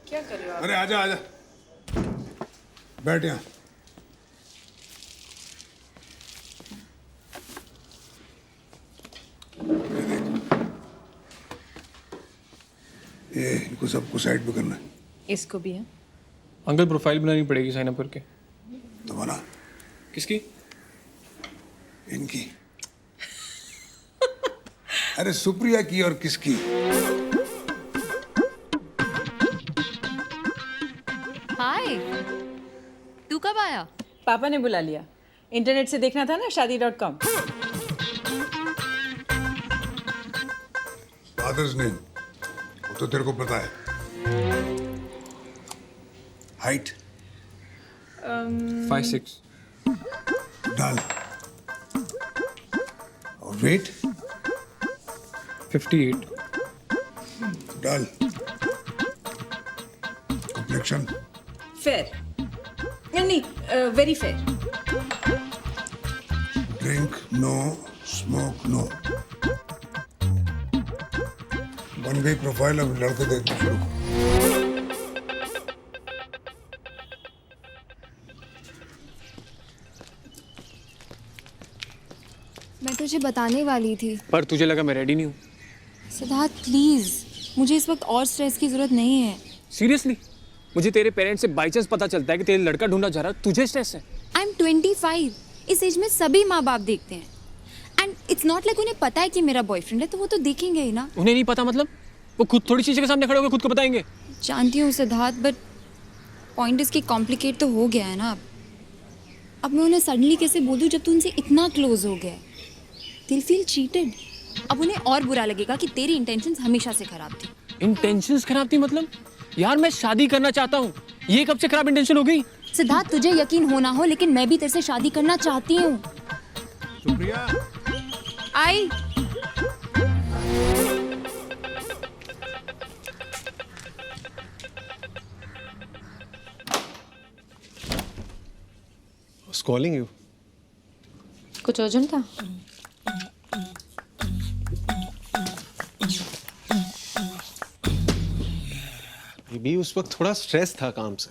क्या कर रहे हो आप?
अरे आजा आजा, बैठ यहाँ। ये इनको सबको साइड पे करना है।
इसको भी है।
अंकल प्रोफाइल बनानी पड़ेगी साइन अप करके।
तो बना।
किसकी?
इनकी। अरे सुप्रिया की और किसकी?
हाय। बुलाया?
पापा ने बुला लिया, इंटरनेट से देखना था ना शादी.com।
फादर्स नेम वो तो तेरे को पता है। हाइट
5'6".
डाल। और वेट
58।
डाल। कॉम्प्लेक्शन
फेयर, नहीं very fair.
Drink no, smoke no. बन गई प्रोफाइल, अब लड़के देखना शुरू करो।
मैं तुझे बताने वाली थी।
पर तुझे लगा मैं रेडी नहीं हूँ?
सिद्धार्थ प्लीज, मुझे इस वक्त और स्ट्रेस की जरूरत नहीं है।
सीरियसली? मुझे तेरे पेरेंट्स से बाई चांस पता चलता है कि तेरे लड़का ढूंढा जा रहा है, तुझे स्ट्रेस है?
I M 25। इस एज में सभी माँ बाप देखते हैं। एंड इट्स नॉट लाइक उन्हें पता है कि मेरा बॉयफ्रेंड है, तो वो तो देखेंगे ही ना।
उन्हें नहीं पता मतलब? वो खुद थोड़ी शीशे के सामने खड़े होकर खुद को बताएंगे?
जानती हूँ सिद्धार्थ, बट पॉइंट इसकी कॉम्प्लिकेट तो हो गया है ना। अब मैं उन्हें सडनली कैसे बोल दूँ जब तू उनसे इतना क्लोज हो गया है? दिल फील चीटेड। अब उन्हें और बुरा लगेगा कि तेरी इंटेंशंस हमेशा से खराब थी।
इंटेंशंस खराब थी मतलब? यार मैं शादी करना चाहता हूँ, ये कब से खराब इंटेंशन हो गई?
सिद्धार्थ तुझे यकीन हो ना हो, लेकिन मैं भी तेरे से शादी करना चाहती हूँ।
Supriya
I
was calling you.
कुछ अर्जेंट था?
भी उस वक्त थोड़ा स्ट्रेस था काम से।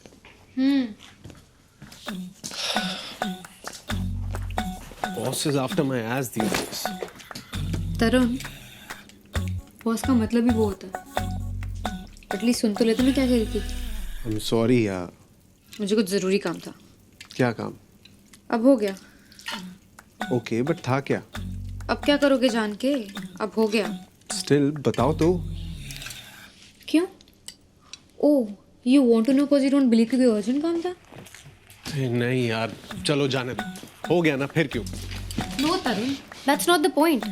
Boss is after my ass these days.
Tarun, boss का मतलब ही वो होता है। एटलीस्ट सुन तो लेते मैं क्या कह रही थी।
आई एम सॉरी यार।
मुझे कुछ जरूरी काम था।
क्या काम?
अब हो गया।
ओके बट था क्या?
अब क्या करोगे जान के? अब हो गया।
स्टिल बताओ तो।
क्यों? Oh, you want to know because you don't believe कि कोई अर्जेंट काम था?
नहीं यार, चलो जाने दो। हो गया ना, फिर क्यों?
No Tarun, that's not the point.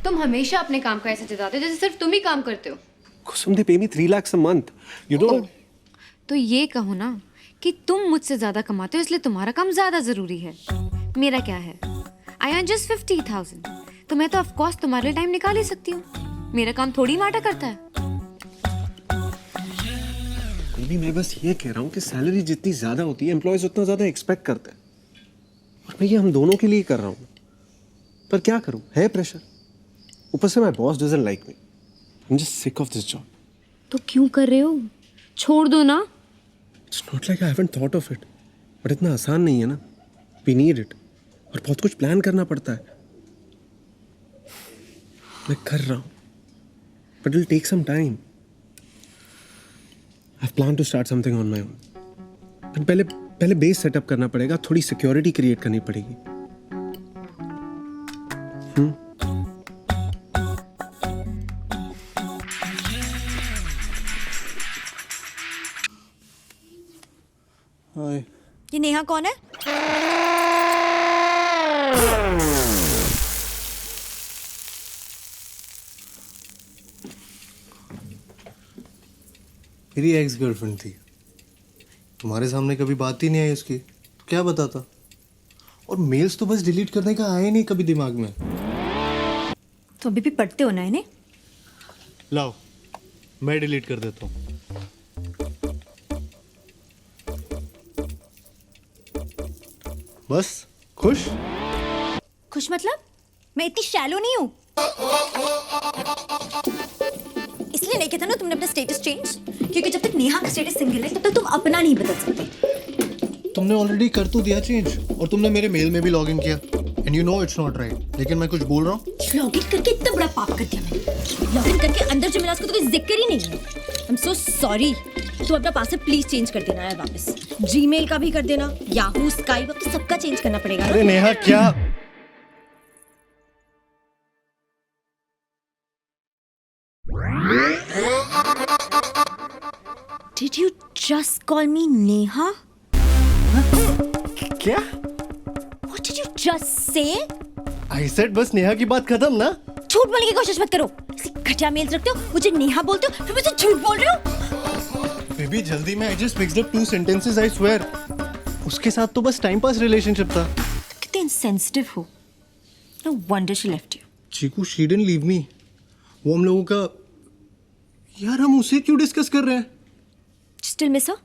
तुम हमेशा अपने काम का ऐसे जताते हो जैसे सिर्फ तुम ही काम करते हो।
कुसुम, दे पे मी 3 lakhs a month. You know?
तो ये कहो ना कि तुम मुझसे ज्यादा कमाते हो इसलिए तुम्हारा काम ज्यादा जरूरी है। मेरा क्या है? आई अर्न जस्ट 50,000, तो मैं तो ऑफ कोर्स तुम्हारे लिए टाइम निकाल ही सकती हूँ। मेरा काम थोड़ी मैटर करता है।
अभी मैं बस ये कह रहा हूँ कि सैलरी जितनी ज्यादा होती है, एम्प्लॉयज उतना ज्यादा एक्सपेक्ट करते हैं, और मैं ये हम दोनों के लिए कर रहा हूँ। पर क्या करूँ, है प्रेशर। ऊपर से my boss doesn't like me. I am just sick of this job.
तो क्यों कर रहे हो? छोड़ दो ना।
It's not like I haven't thought of it, but इतना आसान नहीं है ना। वी नीड इट, और बहुत कुछ प्लान करना पड़ता है। मैं कर रहा हूँ, but it will take some time. I plan to start something on my own. पहले बेस सेटअप करना पड़ेगा, थोड़ी सिक्योरिटी क्रिएट करनी पड़ेगी। हाय,
ये नेहा कौन है?
मेरी एक्स गर्लफ्रेंड थी। तुम्हारे सामने कभी बात ही नहीं आई उसकी, तो क्या बताता। और मेल्स तो बस डिलीट करने का आया ही नहीं कभी दिमाग में।
तो अभी भी पढ़ते हो ना इन्हें?
लाओ, मैं डिलीट कर देता हूँ। बस खुश?
खुश मतलब? मैं इतनी शैलो नहीं हूँ। इसलिए नहीं कहता ना तुमने अपना स्टेटस चेंज, क्योंकि जब तक नेहा का स्टेटस सिंगल है तब तक तुम अपना नहीं बदल सकते।
तुमने ऑलरेडी कर तो दिया चेंज, और तुमने मेरे मेल में भी लॉग इन किया। And you know it's not right, लेकिन मैं कुछ बोल रहा हूँ।
लॉग इन करके इतना बड़ा पाप कर दिया मैंने। लॉग इन करके अंदर जो मिला उसका तो कोई जिक्र ही नहीं है। I am so sorry. तू अपना पासवर्ड प्लीज चेंज कर देना यार वापस। जीमेल का भी कर देना, याहू, स्काइप, अब तो सबका चेंज करना पड़ेगा ना।
अरे नेहा क्या?
Did you just call me Neha?
क्या?
What did you just say?
I said बस नेहा की बात खत्म ना?
झूठ बोलने की कोशिश मत करो। ऐसे घटिया मेल्स रखते हो, मुझे नेहा बोलते हो, फिर मुझे झूठ बोल रहे हो।
बेबी जल्दी में I just fixed up 2 sentences I swear. उसके साथ तो बस टाइम पास रिलेशनशिप था।
कितने insensitive हो। No wonder she left you.
Chiku she didn't leave me. वो हम लोगों का यार हम उसे क्यों डिस्कस कर रहे हैं?
Still miss her?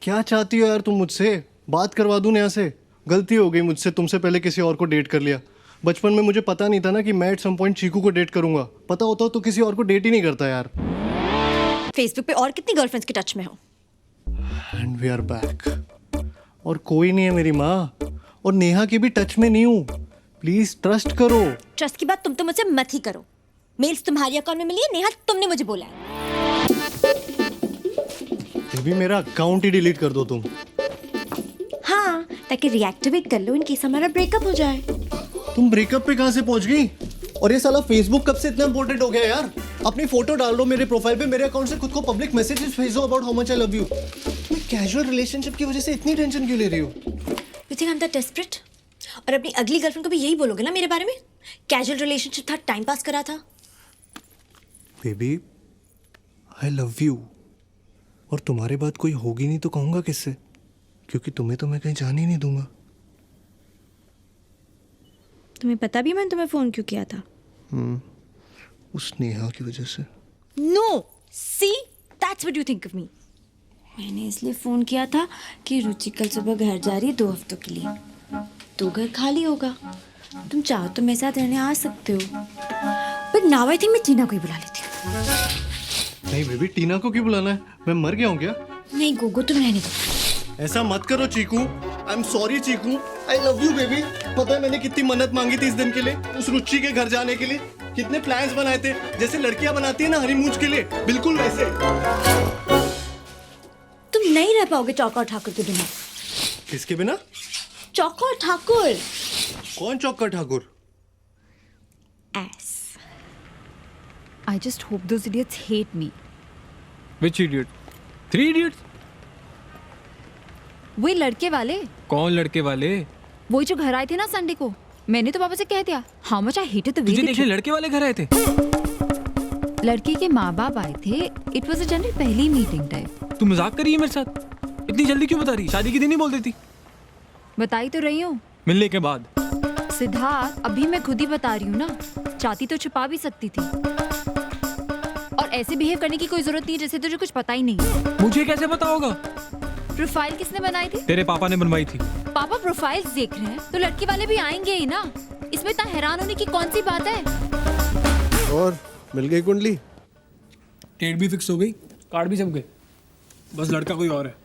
क्या चाहती हो यार तुम मुझसे? बात करवा दूं नेहा से? गलती हो गई मुझसे, तुमसे पहले किसी और को डेट कर लिया। बचपन में मुझे पता नहीं था ना कि मैं एट सम पॉइंट चीकू को डेट करूंगा। पता होता तो किसी और को डेट ही नहीं करता यार।
फेसबुक पे और कितनी गर्लफ्रेंड्स के टच में हो?
And we are back. और कोई नहीं है मेरी माँ, और नेहा के भी टच में नहीं हूँ। प्लीज ट्रस्ट करो।
ट्रस्ट की बात तुम तो मुझसे मत ही करो। मेल्स तुम्हारी अकाउंट में मिली है, नेहा तुमने मुझे बोला है।
फिर भी मेरा अकाउंट ही डिलीट कर दो तुम।
हाँ, ताकि रिएक्टिवेट कर लो इन केस हमारा ब्रेकअप हो जाए।
तुम ब्रेकअप पे कहाँ से पहुंच गई? और ये साला फेसबुक कब से इतना इंपॉर्टेंट हो गया यार? अपनी फोटो डाल दो मेरे प्रोफाइल पे, मेरे अकाउंट से खुद को पब्लिक मैसेजेस भेजो about how much I love you. मैं कैजुअल रिलेशनशिप की वजह से इतनी टेंशन क्यों ले रही हो?
You think I am that desperate? और अपनी अगली गर्लफ्रेंड को भी यही बोलोगे ना मेरे बारे में? कैजुअल रिलेशनशिप था, टाइम पास करा था।
बेबी आई लव यू, और तुम्हारे बाद कोई होगी नहीं तो कहूंगा किससे? क्योंकि तुम्हें तो मैं कहीं जाने ही नहीं दूंगा।
तुम्हें पता भी मैंने तुम्हें फोन क्यों किया था?
उस नेहा की वजह से।
No, see that's what you think of me. मैंने इसलिए फोन किया था कि रुचि कल सुबह घर जा रही है 2 हफ्तों के लिए, तो घर खाली होगा। तुम चाहो तो मेरे साथ रहने आ सकते हो। बट नाउ आई थिंक मैं टीना को ही बुला लेती हूँ।
नहीं बेबी, टीना को क्यों बुलाना है? मैं मर गया हूँ क्या?
नहीं गोगो, तुम रहने दो।
ऐसा मत करो Cheeku. I am sorry Cheeku, I love you baby. पता है मैंने कितनी मन्नत मांगी थी इस दिन के लिए, उस रुचि के घर जाने के लिए। कितने प्लान्स बनाए थे, जैसे लड़कियां बनाती है ना हनीमून के लिए, बिल्कुल वैसे।
तुम नहीं रह पाओगे चौका और ठाकुर के बिना।
किसके बिना?
चौका और ठाकुर।
कौन चौका Thakur?
S.
I just hope those idiots hate me.
Which idiot? 3 idiots?
वही लड़के वाले।
कौन लड़के वाले?
वही जो घर आए थे ना संडे को। मैंने तो पापा से कह दिया how much I hated the way
तुझे
they
देखने लड़के वाले घर आए थे?
लड़के के माँ बाप आए थे। It was a general पहली मीटिंग टाइप।
तू मजाक कर रही है मेरे साथ? इतनी जल्दी क्यों बता रही? शादी के दिन ही बोल देती।
बताई तो रही हूँ।
मिलने के बाद।
सिद्धार्थ, अभी मैं खुद ही बता रही हूँ ना। चाहती तो छुपा भी सकती थी, और ऐसे बिहेव करने की कोई जरूरत नहीं जैसे तुझे कुछ पता ही नहीं।
मुझे कैसे पता होगा?
प्रोफाइल किसने बनाई थी?
तेरे पापा ने बनवाई थी।
पापा प्रोफाइल्स देख रहे हैं तो लड़के वाले भी आएंगे ही ना। इसमें इतना हैरान होने की कौन सी बात है?
और मिल गई कुंडली?
डेट भी फिक्स हो गई, कार्ड भी सब गए, बस लड़का कोई और है।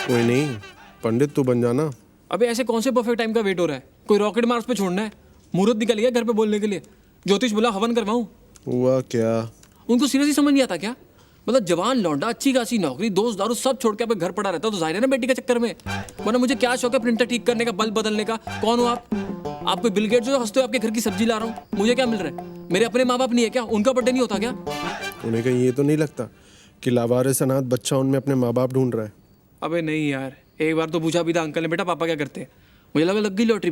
कोई नहीं, पंडित तो बन जाना।
अबे ऐसे कौन से परफेक्ट टाइम का वेट हो रहा है? कोई रॉकेट मार्स पे छोड़ना है? मुहूर्त निकल गया घर पे बोलने के लिए। ज्योतिष बोला हवन करवाऊं।
हुआ क्या?
उनको सीरियसली समझ नहीं आता क्या? मतलब जवान लौंडा, अच्छी खासी नौकरी, दोस्त दारू सब छोड़ के घर पड़ा रहता, तो जाहिर है ना बेटी के चक्कर में। वरना मुझे क्या शौक है प्रिंटर ठीक करने का, बल्ब बदलने का? कौन हो आप? आप कोई बिल गेट्स जो हंसते हो आपके घर की सब्जी ला रहा हूँ? मुझे क्या मिल रहा है? मेरे अपने माँ बाप नहीं है क्या? उनका बर्थडे नहीं होता क्या?
उन्हें कहीं ये तो नहीं लगता कि लावारिस अनाथ बच्चा उनमें अपने माँ बाप ढूंढ रहा है?
अबे नहीं यार, एक बार तो पूछा भी था अंकल ने, बेटा पापा क्या करते हैं? मुझे लगा लग गई लॉटरी।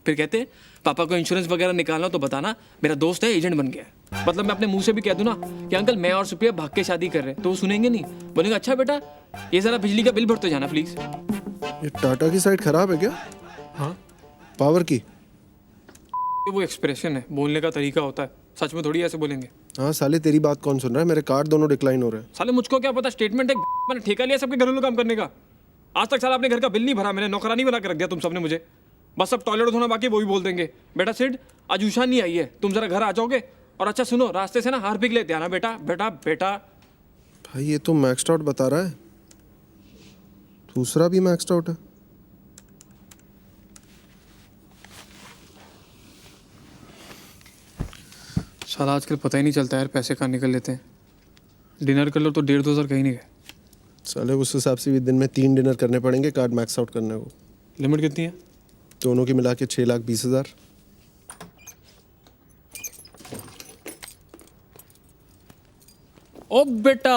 फिर कहते हैं पापा को इंश्योरेंस वगैरह निकालना तो बताना, मेरा दोस्त है एजेंट बन गया है। मतलब मैं अपने मुंह से भी कह दूं ना कि अंकल मैं और सुप्रिया भाग के शादी कर रहे हैं, तो वो सुनेंगे नहीं। बोलेंगे अच्छा बेटा ये जरा बिजली का बिल भरते जाना प्लीज।
ये टाटा की साइड खराब है क्या?
हाँ,
पावर की।
वो एक्सप्रेशन है, बोलने का तरीका होता है, सच में थोड़ी ऐसे बोलेंगे।
हाँ साले तेरी बात कौन सुन रहा है? मेरे कार्ड दोनों डिक्लाइन हो रहे हैं।
साले मुझको क्या पता, स्टेटमेंट है, मैंने ठेका लिया सबके घरेलू काम करने का। आज तक साला अपने घर का बिल नहीं भरा मैंने, नौकरानी बना के रख दिया तुम सबने मुझे। बस अब टॉयलेट धोना बाकी, वो भी बोल देंगे बेटा सिड आज उषा नहीं आई है, तुम जरा घर आ जाओगे। और अच्छा सुनो, रास्ते से ना हार्पिक लेते आना बेटा। बेटा बेटा
भाई ये तो मैक्स्ड आउट बता रहा है, दूसरा भी मैक्स्ड आउट है।
साला आजकल पता ही नहीं चलता यार, पैसे कहाँ निकल लेते हैं। डिनर कर लो तो 1,500 2,000 कहीं नहीं गए।
साले उस हिसाब से भी दिन में 3 डिनर करने पड़ेंगे कार्ड मैक्स आउट करने को।
लिमिट कितनी है?
दोनों की मिला के 6,20,000।
ओ बेटा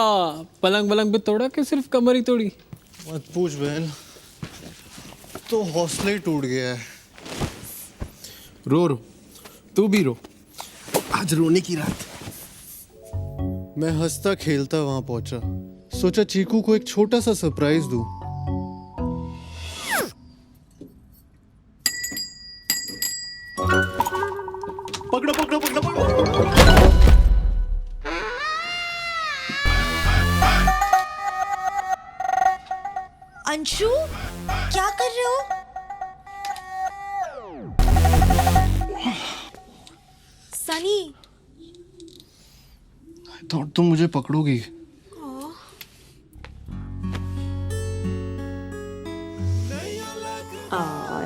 पलंग वलंग पे तोड़ा कि सिर्फ कमर ही तोड़ी?
मत पूछ बहन, तो हौसला ही टूट गया है।
रो रो, तू भी रो।
आज रोने की रात। मैं हंसता खेलता वहां पहुंचा, सोचा चीकू को एक छोटा सा सरप्राइज दूं। पकड़ो पकड़ो पकड़ो पकड़ो।
अंशु, क्या कर रहे हो? सनी,
तो तुम मुझे पकड़ोगी?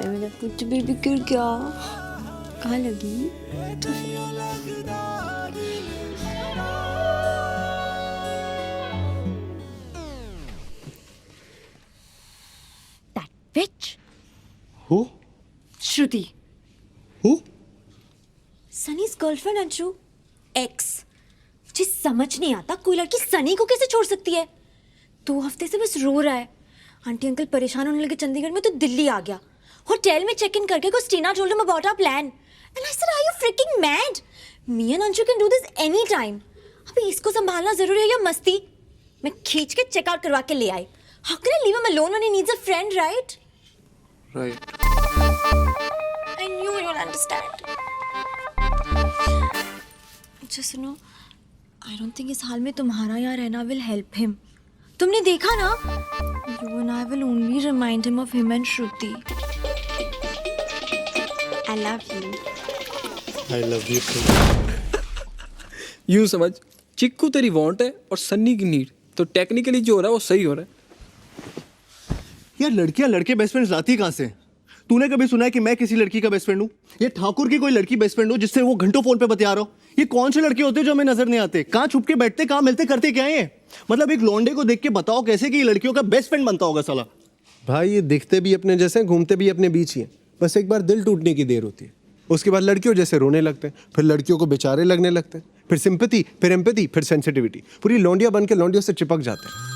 मेरा कुछ भी बिगड़ गया। कहाँ लगी? That bitch.
Who?
Shruti.
Who?
सनी's girlfriend Anshu, ex। मुझे समझ नहीं आता कोई लड़की सनी को कैसे छोड़ सकती है। 2 हफ्ते से बस रो रहा है। आंटी अंकल परेशान होने लगे चंडीगढ़ में तो दिल्ली आ गया। होटल में चेक इन करके Christina told him about our plan and I said, are you freaking mad? Me and Anshu can do this any time. अभी इसको संभालना जरूरी है या मस्ती? मैं खींच के चेकआउट करवा के ले आई। How can I leave him alone when he needs a friend, right?
Right.
I knew you would understand. अच्छा सुनो, I don't think इस हाल में तुम्हारा यहाँ रहना will help him. तुमने देखा ना? You and I will only remind him of him and Shruti. I love you.
I love you too.
यूं समझ, चिक्कू तेरी वांट है और सन्नी की नीड, तो टेक्निकली जो हो रहा है वो सही हो रहा है।
यार लड़कियां लड़के बेस्ट फ्रेंड्स लाती कहाँ से? तूने कभी सुना है कि मैं किसी लड़की का बेस्ट फ्रेंड हूँ? ये ठाकुर की कोई लड़की बेस्ट फ्रेंड हो जिससे वो घंटों फोन पे बतिया रहा हो? ये कौन से लड़के होते हैं जो हमें नजर नहीं आते? कहाँ छुप के बैठते, कहाँ मिलते, करते क्या है? मतलब एक लौंडे को देख के बताओ कैसे कि ये लड़कियों का बेस्ट फ्रेंड बनता होगा साला।
भाई ये दिखते भी अपने जैसे हैं, घूमते भी अपने बीच ही हैं। बस एक बार दिल टूटने की देर होती है, उसके बाद लड़कियों जैसे रोने लगते हैं, फिर लड़कियों को बेचारे लगने लगते हैं, फिर सिंपैथी, फिर एम्पैथी, फिर सेंसिटिविटी, पूरी लौंडिया बन के लौंडियों से चिपक जाते हैं।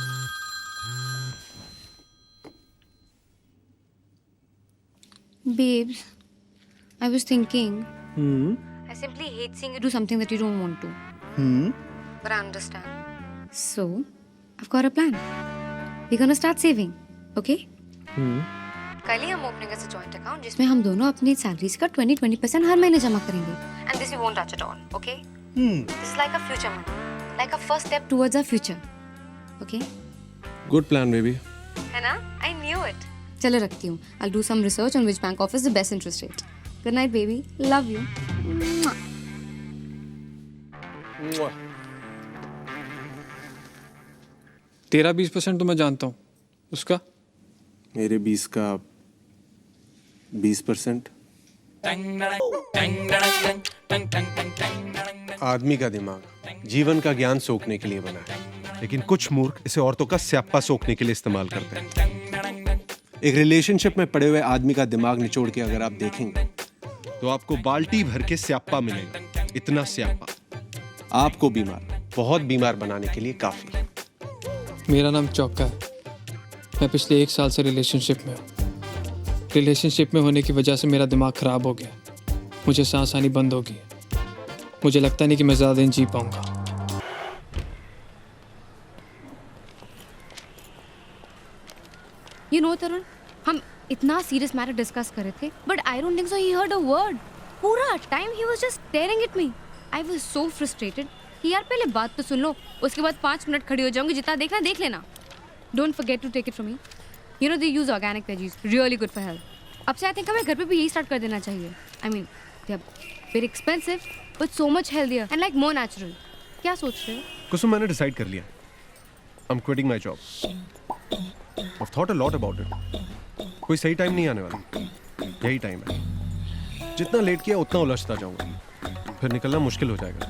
Babes, I was thinking. I simply hate seeing you do something that you don't want to. But I understand. So, I've got a plan. We're gonna start saving, okay? कल ही हम ओपनिंग ऐसे जॉइंट अकाउंट जिसमें हम दोनों अपनी salaries का 20% हर महीने जमा करेंगे. And this we won't touch at all, okay? This is like a future money, like a first step towards our future, okay?
Good plan baby.
है ना? I knew it. चलो रखती हूँ. I'll do some research on which bank offers the best interest rate. Good night, baby. Love you.
तेरा 20% तो मैं जानता हूँ, उसका?
मेरे 20 का 20%। आदमी का दिमाग जीवन का ज्ञान सोखने के लिए बना है, लेकिन कुछ मूर्ख इसे औरतों का स्यापा सोखने के लिए इस्तेमाल करते हैं। एक रिलेशनशिप में पड़े हुए आदमी का दिमाग निचोड़ के अगर आप देखेंगे तो आपको बाल्टी भर के स्यापा मिलेगा। इतना स्यापा आपको बीमार, बहुत बीमार बनाने के लिए काफी है।
मेरा नाम चौका है। मैं पिछले 1 साल से रिलेशनशिप में हूँ। रिलेशनशिप में होने की वजह से मेरा दिमाग खराब हो गया। मुझे सांस आनी बंद हो गई। मुझे लगता नहीं कि मैं ज़्यादा दिन जी पाऊंगा।
You know, तरुण, हम इतना सीरियस मैटर डिस्कस कर रहे थे, but I don't think so he heard a word. पूरा time he was just staring at me. I was so frustrated कि यार पहले बात तो सुन लो, उसके बाद 5 मिनट खड़ी हो जाऊंगी. जितना देखना देख लेना. Don't forget to take it from me. You know they use organic veggies, really good for health. अब से आई थिंक हमें घर पे भी यही स्टार्ट कर देना चाहिए. I mean they are very expensive but so much healthier and like more natural. क्या सोच रहे हो?
कुसुम, मैंने डिसाइड कर लिया. I am quitting my job. I've thought a lot about it. कोई सही टाइम नहीं आने वाला. यही टाइम है. जितना लेट किया उतना उलझता जाऊंगा. फिर निकलना मुश्किल हो जाएगा.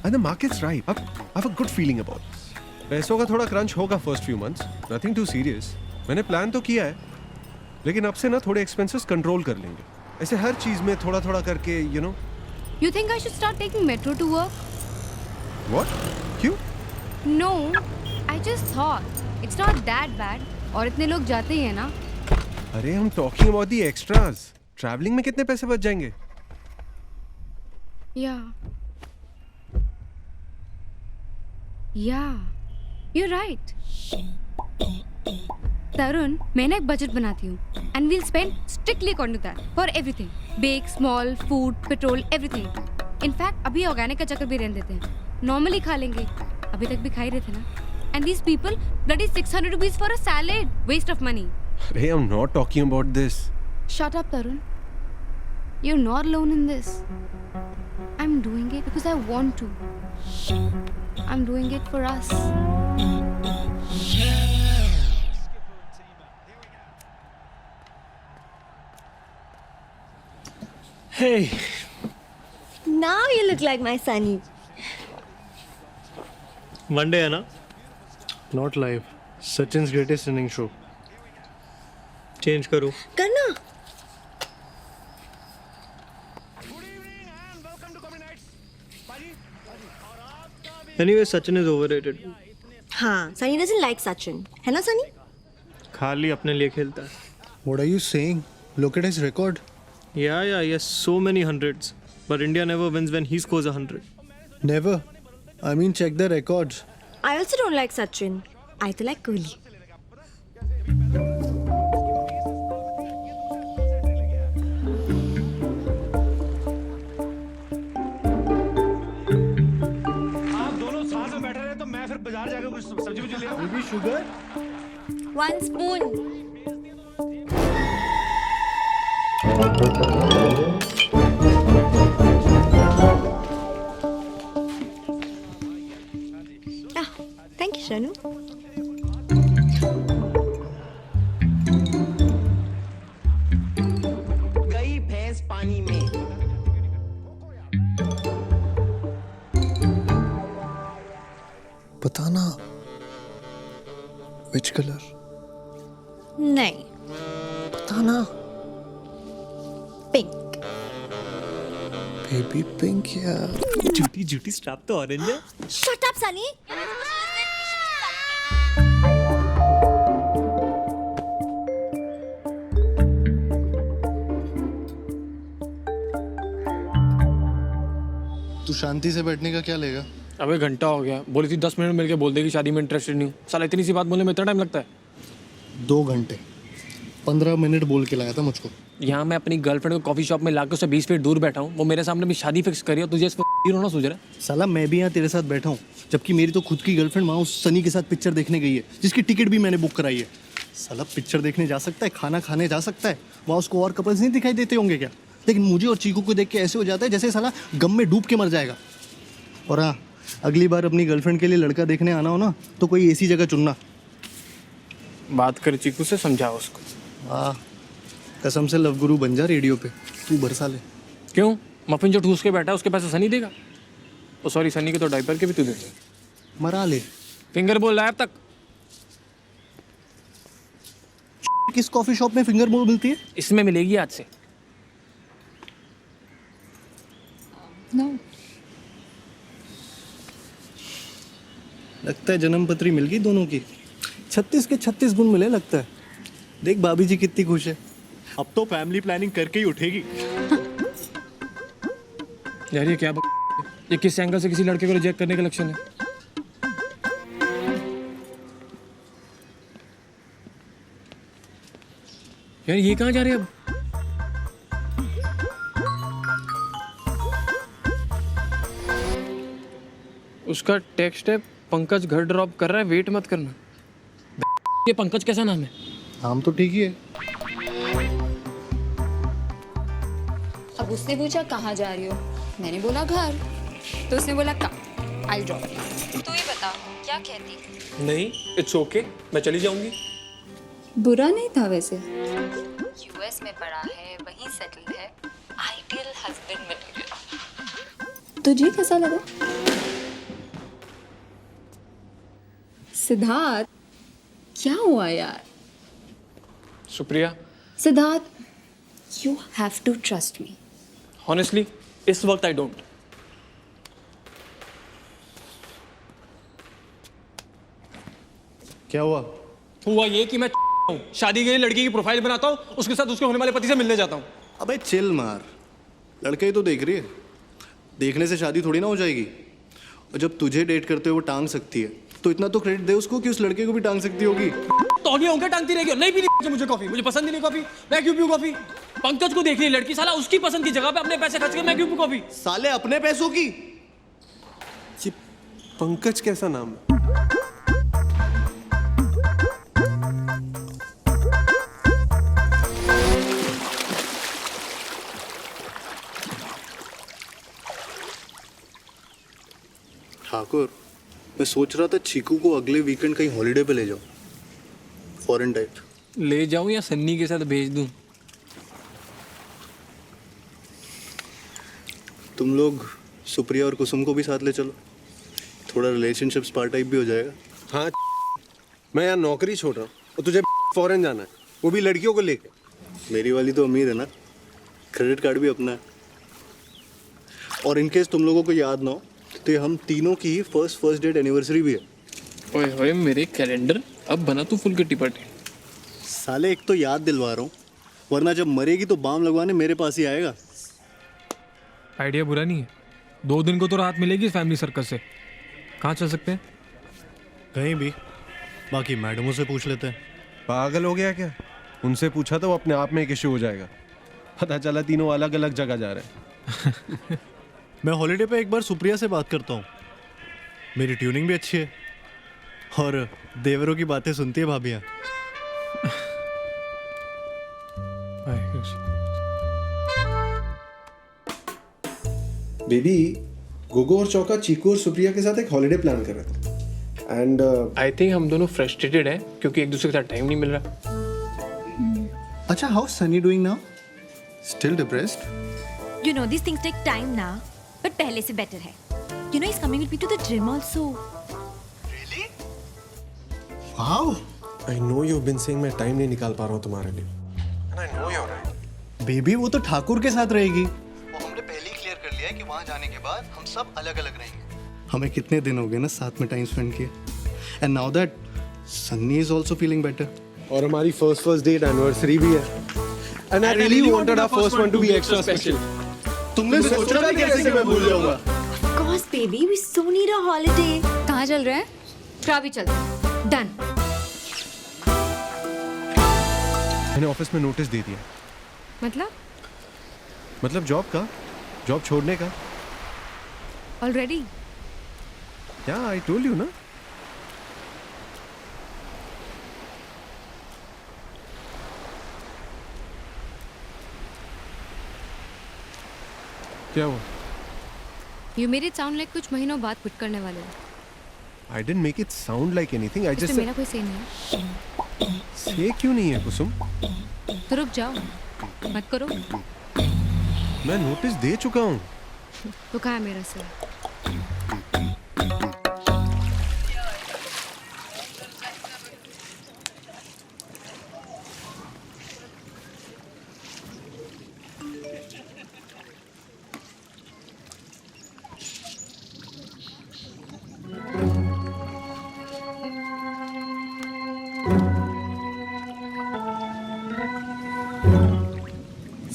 And the market's ripe. I have a good feeling about this. पैसों का थोड़ा क्रंच होगा first few months. Nothing too serious. मैंने प्लान तो किया है, लेकिन अब से ना थोड़े एक्सपेंसेस कंट्रोल कर लेंगे. ऐसे हर चीज में थोड़ा थोड़ा करके, you know.
You think I should start taking metro to work?
What? क्यों?
No, I just thought. It's not that bad. और इतने लोग जाते ही हैं ना.
अरे हम talking about the extras. Travelling में कितने पैसे बच जाएंगे?
या यू राइट तरुण. मैं ना एक बजट बनाती हूँ and we'll spend strictly according to that for everything. Big small food petrol everything. In fact अभी ऑर्गेनिक का चक्कर भी रहने देते हैं. नॉर्मली खा लेंगे, अभी तक भी खा ही रहे थे ना. And these people bloody 600 rupees for a salad. Waste of money.
अरे I am not talking about this.
Shut up, Tarun. You're not alone in this. I'm doing it because I want to. I'm doing it for us.
Hey.
Now you look like my Sunny.
One day है ना? Not live. Sachin's greatest inning show. Change करो.
करना.
Anyway, Sachin is overrated.
हाँ, Sunny doesn't like Sachin. है ना Sunny?
खाली अपने लिए खेलता है. What are you saying? Look at his record. Yeah, he has so many hundreds. But India never wins when he scores 100. Never. I mean, check the records.
I also don't like Sachin. I to like Kohli.
बाजार जाकर कुछ सब्जी ले आओ.
Maybe sugar?
1 spoon. Thank you, Shanu.
गई भैंस पानी में.
बताना. Which color?
नहीं.
बताना.
Pink.
Baby pink यार. Juicy स्ट्रैप तो ऑरेंज है.
Shut up, Sunny.
तू शांति से बैठने का क्या लेगा?
अबे घंटा हो गया. बोली थी 10 मिनट मिल के बोल देगी शादी में इंटरेस्टेड नहीं हूँ. साला इतनी सी बात बोलने में इतना टाइम लगता है?
2 घंटे 15 मिनट बोल के लाया था मुझको.
यहाँ मैं अपनी गर्लफ्रेंड को कॉफी शॉप में लाकर उससे 20 फीट दूर बैठा हूँ. वो मेरे सामने भी शादी फिक्स करी और तुझे इस पर होना सोच रहा है?
साला मैं भी यहाँ तेरे साथ बैठा हूँ, जबकि मेरी तो खुद की गर्लफ्रेंड वहाँ उस सनी के साथ पिक्चर देखने गई है, जिसकी टिकट भी मैंने बुक कराई है. साला पिक्चर देखने जा सकता है, खाना खाने जा सकता है, वहाँ उसको और कपल्स नहीं दिखाई देते होंगे क्या? लेकिन मुझे और चीकू को देख के ऐसे हो जाता है जैसे साला गम में डूब के मर जाएगा. और हाँ, अगली बार अपनी गर्लफ्रेंड के लिए लड़का देखने आना हो ना तो कोई ऐसी जगह चुनना.
बात कर चीकू से, समझाओ उसको.
हाँ, कसम से लव गुरु बन जा रेडियो पे. तू बरसा ले.
क्यों? मफिन जो ठूस के बैठा है उसके पैसे सनी देगा? ओ सॉरी, सनी के तो डायपर के भी तू दे.
मरा ले.
फिंगर बोल रहा है अब तक.
किस कॉफी शॉप में फिंगर बोल मिलती है?
इसमें मिलेगी आज से.
No.
लगता है जन्म पत्री मिल गई दोनों की. 36 के 36 गुण मिले लगता है. देख भाभी जी कितनी खुश है. अब तो फैमिली प्लानिंग करके ही उठेगी.
यार ये क्या ये किस एंगल से किसी लड़के को रिजेक्ट करने का लक्षण है? यार ये कहाँ जा रहे हैं अब? उसका टेक्स्ट है पंकज घर ड्रॉप कर रहा है, वेट मत करना. ये पंकज कैसा नाम है?
नाम तो ठीक ही है.
अब उसने पूछा कहाँ जा रही हो, मैंने बोला घर, तो उसने बोला कब आई ड्रॉप. तू ही बता क्या कहती.
नहीं, इट्स ओके, मैं चली जाऊंगी.
बुरा नहीं था वैसे. यूएस में पढ़ा है, वहीं सेटल है, आइडियल हस्बैंड मटेरियल. तुझे कैसा लगा? सिद्धार्थ क्या हुआ यार?
Supriya.
Siddharth, you have to trust me.
Honestly, इस वक्त आई डोंट.
क्या हुआ?
हुआ ये कि मैं शादी के लिए लड़की की प्रोफाइल बनाता हूँ, उसके साथ उसके होने वाले पति से मिलने जाता हूँ।
अबे चिल मार, लड़का ही तो देख रही है, देखने से शादी थोड़ी ना हो जाएगी। और जब तुझे डेट करते हुए वो टांग सकती है तो इतना तो क्रेडिट दे उसको कि उस लड़के को भी टांग सकती होगी।
तो अभी होकर टांगती रहेगी, नहीं पीनी मुझे कॉफी, मुझे पसंद ही नहीं कॉफी, मैं क्यों पीऊँ कॉफी? पंकज को देख रही लड़की, साला उसकी पसंद की जगह पे अपने पैसे खर्च के मैं क्यों पीऊँ कॉफी?
साले अपने पैसों की।
ये पंकज कैसा नाम है?
ठाकुर, मैं सोच रहा था चीकू को अगले वीकेंड कहीं हॉलीडे पे ले जाओ, फॉरेन टाइप।
ले जाऊं या सन्नी के साथ भेज दूं?
तुम लोग सुप्रिया और कुसुम को भी साथ ले चलो, थोड़ा रिलेशनशिप स्पार टाइप भी हो जाएगा।
हाँ, मैं यहाँ नौकरी छोड़ रहा हूँ और तुझे फॉरेन जाना है, वो भी लड़कियों को लेके।
मेरी वाली तो अमीर है ना, क्रेडिट कार्ड भी अपना है। और इनकेस तुम लोगों को याद ना हो तो हम तीनों की ही फर्स्ट डेट एनिवर्सरी भी है।
ओए होए मेरे कैलेंडर, अब बना तू फुल किट्टी पार्टी।
साले एक तो याद दिलवा रहा हूँ, वरना जब मरेगी तो बाम लगवाने मेरे पास ही आएगा।
आइडिया बुरा नहीं है, 2 दिन को तो राहत मिलेगी इस फैमिली सर्कस से। कहाँ चल सकते हैं?
कहीं भी, बाकी मैडमों से पूछ लेते हैं।
पागल हो गया क्या? उनसे पूछा तो वो अपने आप में एक इश्यू हो जाएगा। पता चला तीनों अलग अलग जगह जा रहे हैं।
मैं हॉलीडे पे एक बार सुप्रिया से बात करता हूँ, मेरी ट्यूनिंग भी अच्छी है और देवरों की बातें सुनती है भाभियाँ।
बेबी, गोगो और चौका चीकू और सुप्रिया के साथ एक हॉलीडे प्लान कर रहे थे एंड
आई थिंक हम दोनों फ्रस्ट्रेटेड हैं क्योंकि एक दूसरे के साथ टाइम नहीं मिल रहा।
अच्छा, how Sunny doing now? Still depressed?
You know these things take time now, but पहले से better है. You know he's coming with me to the gym also.
Really? Wow.
I know you've been saying मैं time नहीं निकाल पा रहा हूँ तुम्हारे लिए. And I know you're right.
Baby वो तो ठाकुर के साथ रहेगी। वो हमने पहले ही क्लियर कर लिया है कि वहाँ जाने के बाद हम सब अलग-अलग रहेंगे। हमें कितने दिन हो गए ना साथ में टाइम स्पेंड किए। And now that Sunny is also feeling better.
और हमारी फर्स्ट डेट एनिवर्सरी भी है. And I really wanted our first one to be extra special.
तुमने सोचा था कैसे कि मैं भूल जाऊंगा?
Of course, baby, we so need a holiday.
कहाँ चल रहे हैं? krabi चलते हैं. Done.
मैंने ऑफिस में नोटिस दे दिया. मतलब जॉब छोड़ने का.
Already?
Yeah, I told you ना. क्या हुआ?
You made it sound like कुछ महीनों बाद quit करने वाले हो.
I didn't make it sound like anything. I just.
मेरा कोई say नहीं है.
से क्यों नहीं है कुसुम?
तो रुक जाओ. मत करो.
मैं नोटिस दे चुका हूँ.
तो कहाँ है मेरा से?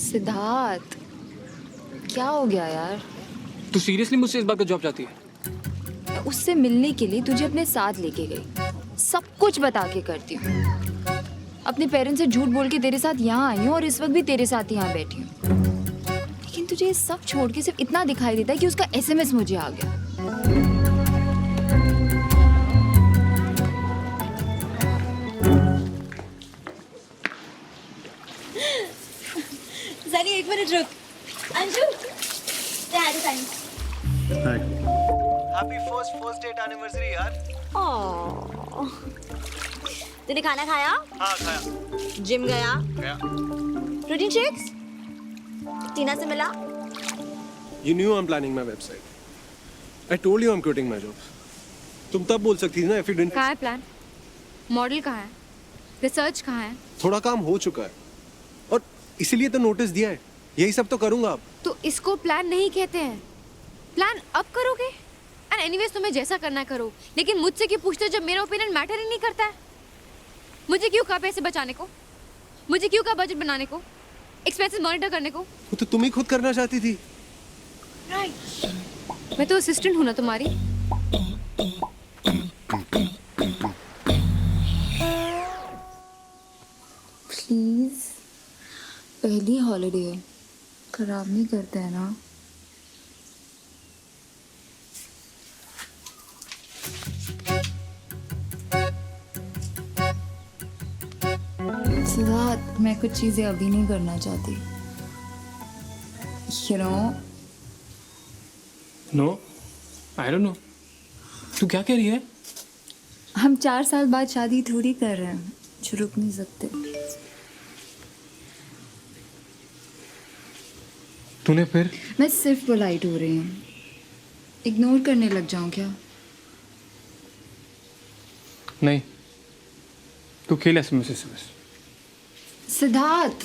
सिद्धार्थ, क्या हो गया यार?
तू सीरियसली मुझसे इस बात का जॉब चाहती है?
मैं उससे मिलने के लिए तुझे अपने साथ लेके गई, सब कुछ बता के करती हूँ. अपने पेरेंट्स से झूठ बोल के तेरे साथ यहाँ आई हूँ और इस वक्त भी तेरे साथ यहाँ बैठी हूँ. लेकिन तुझे ये सब छोड़ के सिर्फ इतना दिखाई देता है कि उसका SMS मुझे आ गया.
सनी एक मिनट रुक. अंशु,
हाय. हैप्पी फर्स्ट डेट एनिवर्सरी यार.
तूने खाना खाया?
हाँ खाया.
जिम गया?
गया.
Protein shakes? टीना से मिला?
You knew I'm planning my website. I told you I'm quitting my job. तुम तब बोल सकती थी ना if you didn't.
कहाँ है प्लान? मॉडल कहाँ है? रिसर्च कहाँ है?
थोड़ा काम हो चुका है और इसीलिए तो नोटिस दिया है. यही सब तो करूंगा अब.
तो इसको प्लान नहीं कहते हैं. प्लान अब करोगे? एंड एनीवेज तुम्हें जैसा करना है करो, लेकिन मुझसे क्यों पूछते हो जब मेरा ओपिनियन मैटर ही नहीं करता है? मुझे क्यों कहा पैसे बचाने को? मुझे क्यों कहा बजट बनाने को, एक्सपेंसेस मॉनिटर करने को?
वो तो तुम ही खुद करना चाहती थी।
मैं तो असिस्टेंट हूँ ना तुम्हारी।
प्लीज पहली हॉलीडे है, खराब नहीं करते हैं ना। सिद्धार्थ, मैं कुछ चीजें अभी नहीं करना चाहती। You know?
No, I don't know. तू क्या कह रही है?
हम 4 साल बाद शादी थोड़ी कर रहे हैं, जो रुक नहीं सकते।
तूने फिर?
मैं सिर्फ पोलाइट हो रही हूँ, इग्नोर करने लग जाऊँ क्या?
नहीं, तू खेल SMS से बस।
Siddharth,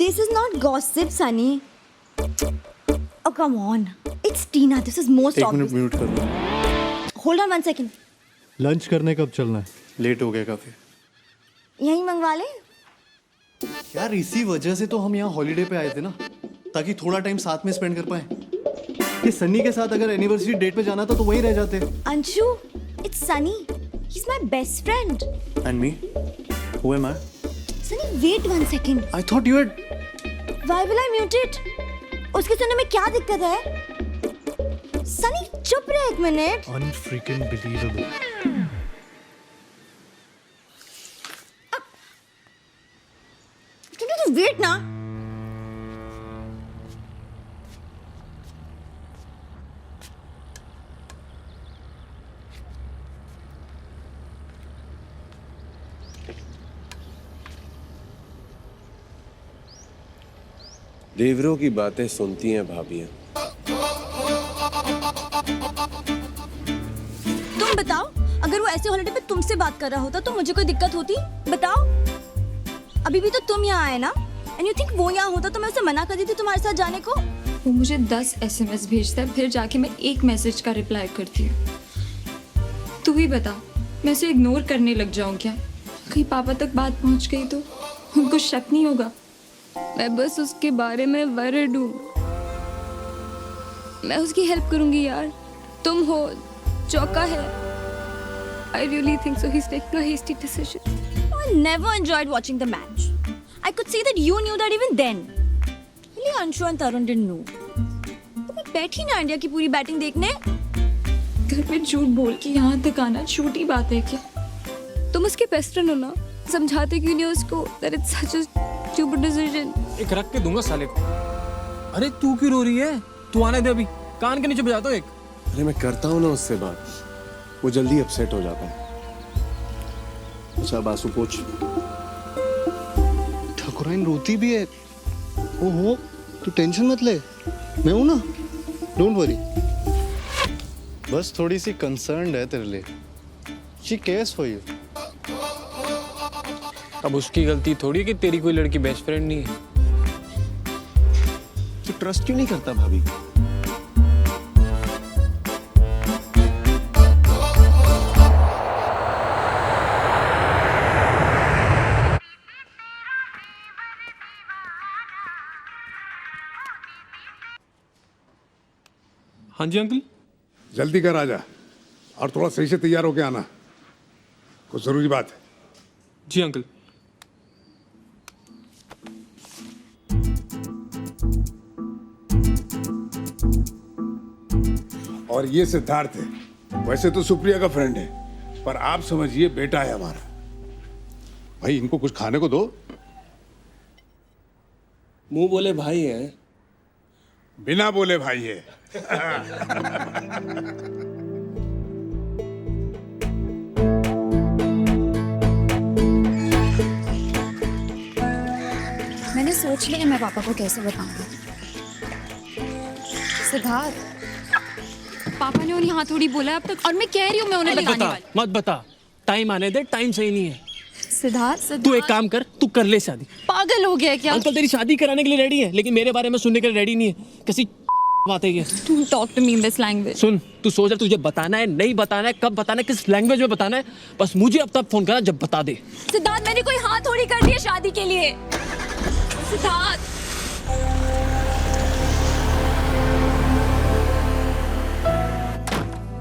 This is not gossip, Sunny. Oh, come on. It's Tina. This is most
एक
obvious.
मिनट म्यूट कर दो।
Hold on 1 second.
लंच करने कब चलना है? लेट हो गया काफी।
यहीं मंगवा ले।
यार इसी वजह से तो हम यहाँ हॉलीडे पे आए थे ना, ताकि थोड़ा टाइम साथ में स्पेंड कर पाए। ये सन्नी के साथ अगर एनिवर्सरी डेट पे जाना था तो वहीं रह जाते।
Anshu, it's Sunny. He's my best friend.
And me? Who am I?
Sunny, wait 1 second.
I thought you had...
Why will I mute it? उसके सुनने में क्या दिक्कत है? Sunny, चुप रहे 1 minute.
Unfreaking believable.
Can you just wait ना?
देवरों की बातें सुनती हैं भाभियां।
तुम बताओ, अगर वो ऐसे हॉलिडे पे तुमसे बात कर रहा होता तो मुझे कोई दिक्कत होती? बताओ। अभी भी तो तुम यहाँ आए ना, एंड यू थिंक वो यहाँ होता तो मैं उसे मना कर देती तुम्हारे साथ जाने को?
वो मुझे 10 SMS भेजता है, फिर जाके मैं एक मैसेज का रिप्लाई करती हूँ। तू ही बता, मैं उसे इग्नोर करने लग जाऊँ क्या? कहीं पापा तक बात पहुँच गई तो उनको शक नहीं होगा? मैं बस उसके बारे में वरीड हूँ। मैं उसकी हेल्प करूँगी यार। तुम हो, चौका है। I really think so. He's taking a hasty decision.
I never enjoyed watching the match. I could see that you knew that even then. Only Anshu and Tarun didn't know. तो मैं बैठी ना इंडिया की पूरी batting देखने।
घर पे झूठ बोल के यहाँ तक आना छोटी बात है क्या? तुम उसके बेस्ट फ्रेंड हो ना, समझाते क्यों नहीं उसको that it's such a stupid decision?
एक रख के दूंगा साले को। अरे तू क्यों रो रही है? तू आने दे अभी, कान के नीचे बजा दो एक।
अरे मैं करता हूँ ना उससे बात, वो जल्दी अपसेट हो जाता है। अच्छा बासु पूछ।
ठाकुराइन रोती भी है। ओहो, तू टेंशन मत ले, मैं हूं ना, डोंट वरी। बस थोड़ी सी कंसर्न्ड है तेरे लिए। She cares for you.
अब उसकी गलती थोड़ी है कि तेरी कोई लड़की बेस्ट फ्रेंड नहीं है।
तू ट्रस्ट क्यों नहीं करता भाभी?
हाँ जी अंकल।
जल्दी कर आजा, और थोड़ा सही से तैयार होके आना, कुछ जरूरी बात है।
जी अंकल।
और ये सिद्धार्थ है, वैसे तो सुप्रिया का फ्रेंड है, पर आप समझिए बेटा है हमारा। भाई इनको कुछ खाने को दो।
मुंह बोले भाई है,
बिना बोले भाई है।
मैंने सोच लिया मैं पापा को कैसे बताऊंगा। सिद्धार्थ,
पापा ने उन्हें हाँ थोड़ी बोला अब तक, और मैं कह रही हूँ मैं उन्हें बताने वाली।
मत बता, टाइम आने दे, टाइम सही नहीं है।
सिद्धार्थ,
तू एक काम कर, तू कर ले शादी।
पागल हो गया क्या?
अंकल तेरी शादी कराने के लिए रेडी है, लेकिन मेरे बारे में सुनने के लिए रेडी नहीं है। किसी
बात है ये?
Don't talk to me in this language.
सुन, तू सोच रहा तुझे बताना है, नहीं बताना है, कब बताना है, किस लैंग्वेज में बताना है, बस मुझे अब तक फोन करना जब बता दे।
सिद्धार्थ, मैंने कोई हाँ थोड़ी कर दी है शादी के लिए। सिद्धार्थ,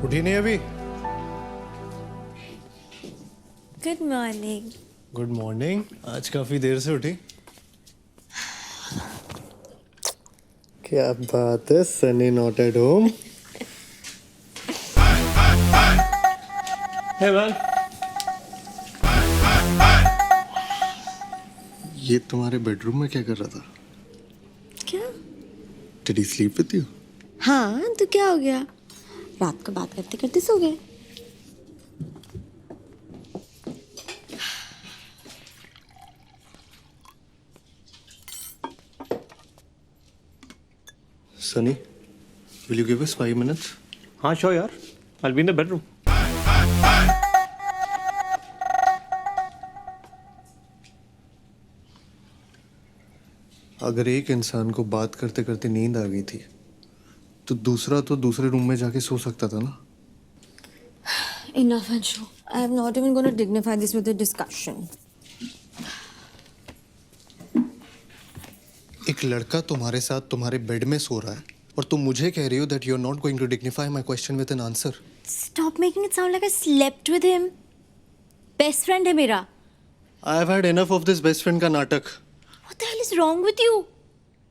उठी नहीं अभी?
Good morning.
Good morning. आज काफी देर से उठी। क्या बात है, Sunny not at home.
Hey man,
ये तुम्हारे बेडरूम में क्या कर रहा था?
क्या?
Did he sleep with you?
हाँ, तो क्या हो गया? रात को बात करते करते सो गए।
Sunny, will you give us 5 minutes?
हाँ श्योर यार, I'll be in the bedroom.
अगर एक इंसान को बात करते करते नींद आ गई थी तो दूसरा तो दूसरे रूम में जाके सो सकता था ना।
Enough, Anshu. I am not even going to dignify this with a discussion.
एक लड़का तुम्हारे साथ तुम्हारे बेड में सो रहा है और तुम मुझे कह रही हो that you're not going to dignify my question with an answer.
Stop making it sound like I slept with him. Best friend है मेरा.
I've had enough of this best friend का नाटक।
What the hell is wrong with you?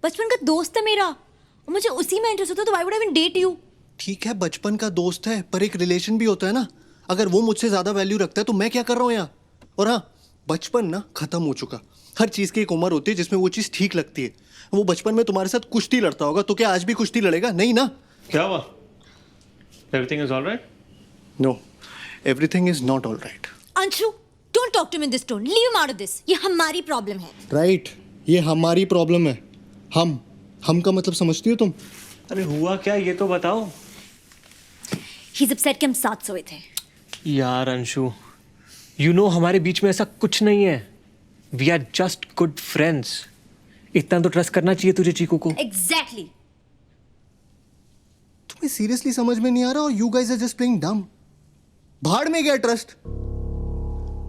बचपन का दोस्त है मेरा और मुझे उसी में इंटरेस्ट होता तो why would I even date you?
ठीक है, बचपन का दोस्त है, पर एक रिलेशन भी होता है ना। अगर वो मुझसे ज्यादा वैल्यू रखता है तो मैं क्या कर रहा हूँ यहाँ? और हाँ, बचपन ना खत्म हो चुका। हर चीज की एक उम्र होती है जिसमें वो चीज ठीक लगती है। वो बचपन में तुम्हारे साथ कुश्ती लड़ता होगा तो क्या आज भी कुश्ती लड़ेगा? नहीं ना।
क्या हुआ? Everything is all right?
No, everything is not all right.
Anshu, don't talk to me in this tone. Leave him out of this. ये हमारी प्रॉब्लम है.
Right, ये हमारी प्रॉब्लम है। हम का मतलब समझती हो तुम?
अरे हुआ क्या ये तो बताओ।
He's upset कि हम साथ सोए थे.
यार अंशु, you know हमारे बीच में ऐसा कुछ नहीं है। We are just good friends. इतना तो ट्रस्ट करना चाहिए तुझे चीकू को।
Exactly.
तुम्हें सीरियसली समझ में नहीं आ रहा और you guys are just playing dumb. भाड़ में गया ट्रस्ट।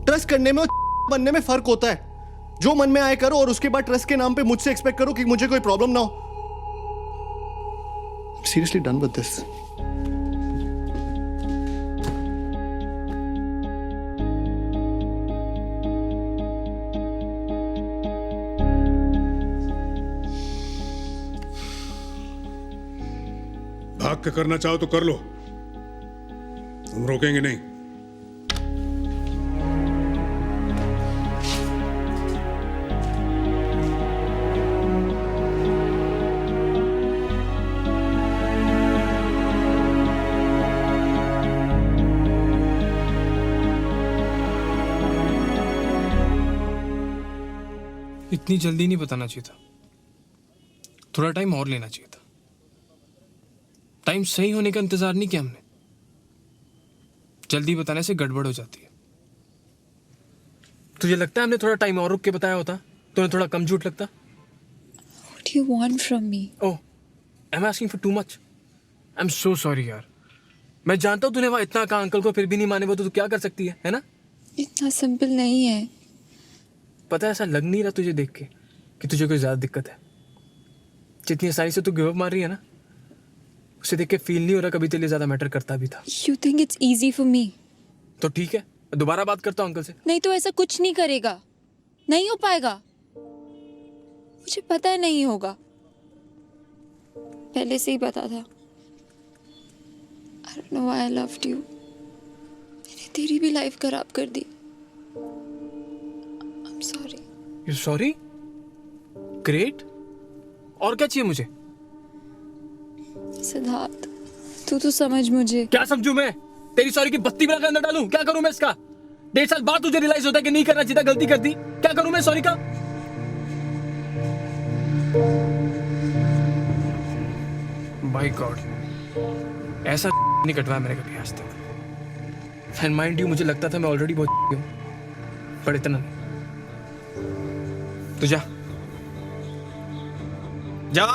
ट्रस्ट करने में और बनने में फर्क होता है। जो मन में आए करो और उसके बाद ट्रस्ट के नाम पे मुझसे एक्सपेक्ट करो कि मुझे कोई प्रॉब्लम ना हो। Seriously done with this.
भाग के करना चाहो तो कर लो, हम रोकेंगे नहीं।
इतनी जल्दी नहीं बताना चाहिए था, थोड़ा टाइम और लेना चाहिए था। टाइम सही होने का इंतजार नहीं किया हमने। जल्दी बताने से गड़बड़ हो जाती है। तुझे लगता है हमने थोड़ा टाइम और रुक के बताया होता तो थोड़ा कम झूठ लगता?
What do you want from me?
Oh, am I asking for too much? I'm so sorry यार। मैं जानता हूँ तूने वहाँ इतना कहा अंकल को, फिर भी नहीं माने वो तो तू क्या कर सकती है ना?
इतना सिंपल नहीं है।
पता है, ऐसा लग नहीं रहा तुझे देख के कि तुझे कोई ज़्यादा दिक्कत है। जितनी आसानी से तू गिव अप मार रही है ना, उसे देख के फील नहीं हो रहा कभी तेरे लिए ज़्यादा मैटर करता भी था।
You think it's easy for me?
तो ठीक है, दोबारा बात करता हूँ अंकल से।
नहीं तो ऐसा कुछ नहीं करेगा, नहीं हो पाएगा। मुझे पता है नहीं होगा, पहले से ही पता था। I don't know why I loved you. मैंने तेरी भी लाइफ खराब कर दी। I'm sorry.
You're sorry? Great. और क्या चाहिए मुझे?
सिद्धार्थ, तू तो समझ मुझे।
क्या समझूं मैं? तेरी सॉरी की बत्ती बना के अंदर डालूं? क्या करूं मैं इसका? 1.5 साल बाद तुझे रियलाइज होता है कि नहीं करना चाहिए था, गलती कर दी। क्या करूं मैं सॉरी का? बाय गॉड, ऐसा नहीं कटवाया मैंने कभी आज तक। एंड माइंड यू, मुझे लगता था मैं ऑलरेडी बहुत हूं, पर इतना नहीं। तू जा जा।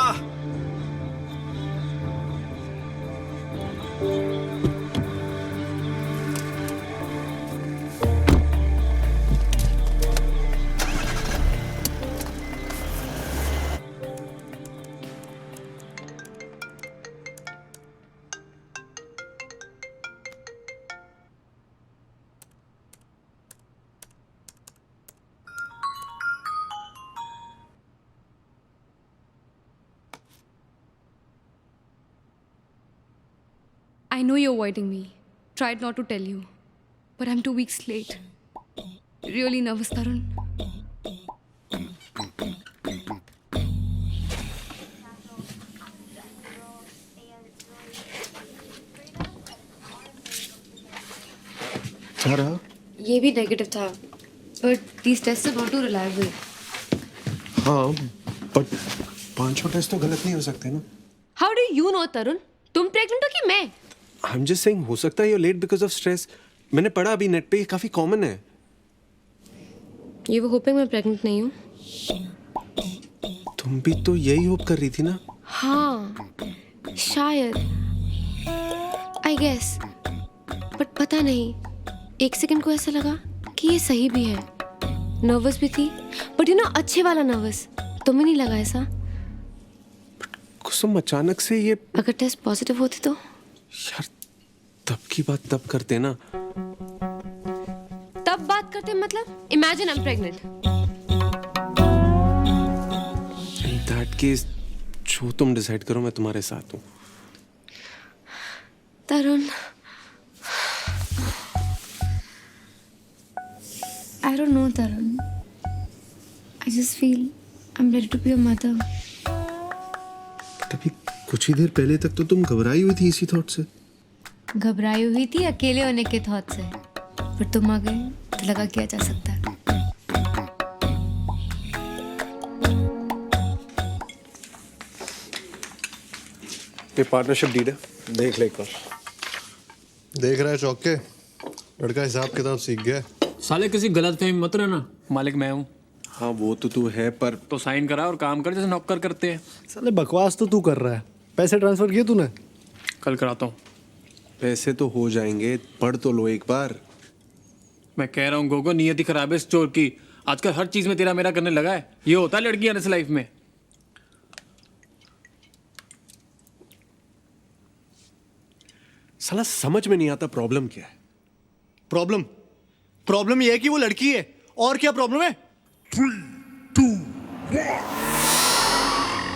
I know you're avoiding me. Tried not to tell you. But I'm 2 weeks late. Really nervous, Tarun.
क्या रहा?
ये भी नेगेटिव था. But these tests are not too reliable.
हाँ, बट 5 टेस्ट तो गलत नहीं हो सकते ना.
How do you know, Tarun? तुम प्रेग्नेंट हो कि मैं?
I'm just saying, हो सकता है you're late because of stress. मैंने पढ़ा अभी नेट पे, ये काफी कॉमन है.
You were hoping मैं प्रेग्नेंट नहीं हूँ?
तुम भी तो यही होप कर रही थी ना?
हाँ, शायद. I guess. But पता नहीं. 1 सेकंड को ऐसा लगा कि ये सही भी है. नर्वस भी थी. But you know, अच्छे वाला नर्वस. तुम्हें नहीं लगा ऐसा?
कुसुम अचानक से ये.
अगर टेस्ट पॉजिटिव होते तो?
यार, तब की बात तब करते ना.
तब बात करते मतलब? Imagine I'm pregnant.
In that case, जो तुम डिसाइड करो मैं तुम्हारे साथ हूँ.
तरुण, I don't know, Tarun. I just feel I'm ready to be a mother.
तभी कुछ ही देर पहले तक तो तुम घबराई हुई थी इसी थॉट से.
घबराई हुई थी अकेले होने के थॉट से. पर तुम आ गए तो लगा किया जा सकता है.
ये पार्टनरशिप डीड है, देख ले एक बार.
देख रहा है चौक के, लड़का हिसाब किताब सीख गया.
साले किसी गलत फहमी मत रहना, मालिक मैं हूँ.
हाँ वो तो तू है, पर
तो साइन करा और काम कर जैसे नौकर करते हैं.
साले बकवास तो तू कर रहा है. पैसे ट्रांसफर किए तूने?
कल कराता हूँ.
पैसे तो हो जाएंगे, पढ़ तो लो एक बार.
मैं कह रहा हूँ गोगो, नियति खराब है इस चोर की. आजकल हर चीज में तेरा मेरा करने लगा है. ये होता है लड़की आने से लाइफ में.
साला समझ में नहीं आता प्रॉब्लम क्या है.
प्रॉब्लम ये है कि वो लड़की है. और क्या प्रॉब्लम है? 3, 2, 1.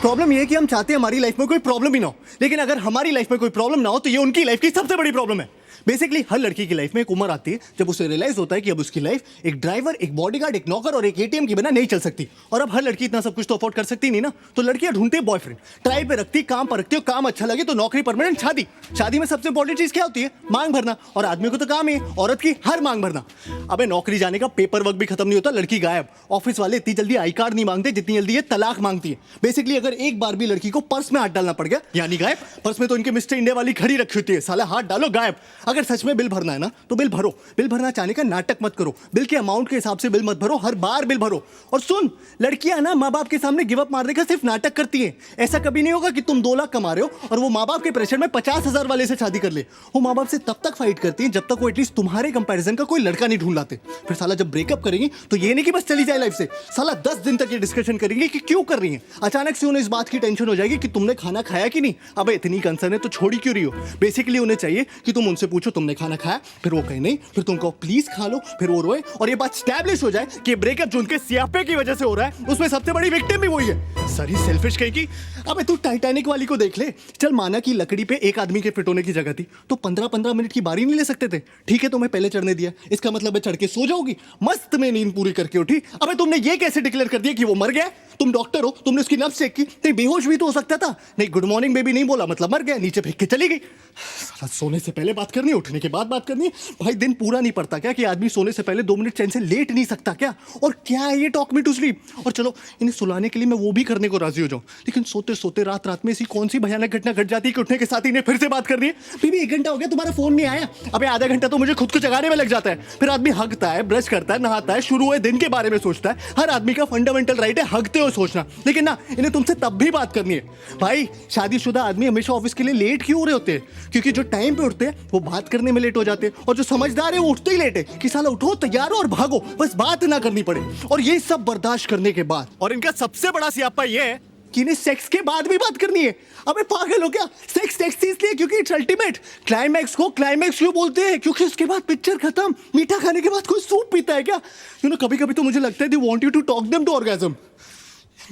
प्रॉब्लम ये है कि हम चाहते हैं हमारी लाइफ में कोई प्रॉब्लम ही ना हो, लेकिन अगर हमारी लाइफ में कोई प्रॉब्लम ना हो तो ये उनकी लाइफ की सबसे बड़ी प्रॉब्लम है. बेसिकली हर लड़की की लाइफ में एक उम्र आती है जब उसे रियलाइज होता है कि अब उसकी लाइफ एक ड्राइवर, एक बॉडीगार्ड, एक नौकर और एक एटीएम के बिना नहीं चल सकती. और अब हर लड़की इतना सब कुछ तो अफोर्ड कर सकती नहीं ना, तो लड़कियां ढूंढती है बॉयफ्रेंड. ट्रायल पे रखती, काम पर रखती हो, काम अच्छा लगे तो नौकरी, परमानेंट, शादी. शादी में सबसे इंपॉर्टेंट चीज क्या होती है? मांग भरना. और आदमी को तो काम है औरत की हर मांग भरना. अबे नौकरी जाने का पेपर वर्क भी खत्म नहीं होता, लड़की गायब. ऑफिस वाले इतनी जल्दी आई कार्ड नहीं मांगते जितनी जल्दी ये तलाक मांगती है. बेसिकली अगर एक बार भी लड़की को पर्स में हाथ डालना पड़ गया यानी गायब. पर्स में तो इनके मिस्टर इंडिया वाली खड़ी रखी होती है. साला हाथ डालो गायब. अगर सच में बिल भरना है ना तो बिल भरो. बिल भरना चाहने का नाटक मत करो. बिल के अमाउंट के हिसाब से बिल मत भरो, हर बार बिल भरो. और सुन, लड़कियां ना माँ बाप के सामने गिव अप मारने का सिर्फ नाटक करती हैं. ऐसा कभी नहीं होगा कि तुम 2 लाख कमा रहे हो और वो माँ बाप के प्रेशर में 50,000 वाले से शादी कर ले. वो माँ बाप से तब तक फाइट करती हैं जब तक वो एटलीस्ट तुम्हारे कंपैरिजन का कोई लड़का नहीं ढूंढ लाते. फिर साला जब ब्रेकअप करेंगी तो ये नहीं कि बस चली जाए लाइफ से. साला 10 दिन तक ये डिस्कशन करेंगे कि क्यों कर रही है. अचानक से उन्हें इस बात की टेंशन हो जाएगी कि तुमने खाना खाया कि नहीं. अबे इतनी कंसर्न है तो छोड़ी क्यों रही हो? बेसिकली उन्हें चाहिए कि तुम उनसे पूछो तुमने खाना खाया, फिर वो कहे नहीं, फिर तुम कहो प्लीज खा लो, फिर वो रोए और ये बात स्टैब्लिश हो जाए कि ब्रेकअप जो उनके सियापे की वजह से हो रहा है उसमें सबसे बड़ी विक्टिम भी वही है. सारी सेल्फिश कहेगी. अबे तू टाइटैनिक वाली को देख ले. चल माना कि लकड़ी पे एक आदमी के फिट होने की जगह थी तो 15-15 मिनट की बारी नहीं ले सकते थे. ठीक है तुम्हें पहले चढ़ने दिया, इसका मतलब है चढ़ के सो जाओगी. मस्त में नींद पूरी करके उठी. अबे तुमने ये कैसे डिक्लेयर कर दिया कि वो मर गया? तुम डॉक्टर हो, तुमने उसकी नब्ज चेक की, नहीं बेहोश भी तो हो सकता था. नहीं गुड मॉर्निंग बेबी नहीं बोला मतलब मर गया, नीचे फेंक के चली गई. साला सोने से पहले बात करनी है, उठने के बाद बात करनी है. भाई दिन पूरा नहीं पड़ता क्या कि आदमी सोने से पहले 2 मिनट चैन से लेट नहीं सकता क्या? और क्या है ये टॉक मी टू स्लीप? और चलो इन्हें सुलाने के लिए मैं वो भी करने को राजी हो जाऊं, लेकिन सोते सोते रात रात में ऐसी कौन सी भयानक घटना घट जाती है कि उठने के साथ इन्हें फिर से बात करनी है. बीबी 1 घंटा हो गया तुम्हारा फोन नहीं आया. अबे आधा घंटा तो मुझे खुद को जगाने में लग जाता है. फिर आदमी हगता है, ब्रश करता है, नहाता है, शुरू हुए दिन के बारे में सोचता है. हर आदमी का फंडामेंटल राइट है हगते हो हो सोचना, लेकिन ना इन्हें तुमसे तब भी बात करनी है। भाई शादीशुदा आदमी हमेशा ऑफिस के लिए लेट क्यों हो रहे होते हैं? क्योंकि जो टाइम पे उठते हैं वो बात करने में लेट हो जाते हैं, और जो समझदार है वो उठते ही लेट है कि साला उठो, तैयार हो और भागो, बस बात ना करनी पड़े। और ये सब बर्दाश्त करने के बाद, और इनका सबसे बड़ा सियापा ये है कि इन्हें सेक्स के बाद भी बात करनी है। अबे पागल हो क्या? सेक्स सेक्स इसलिए क्योंकि इट्स अल्टीमेट। क्लाइमैक्स को क्लाइमैक्स क्यों बोलते हैं? क्योंकि उसके बाद पिक्चर खत्म। मीठा खाने के बाद कोई सूप पीता है क्या? यू नो, कभी कभी तो मुझे लगता है they want you to talk them to orgasm.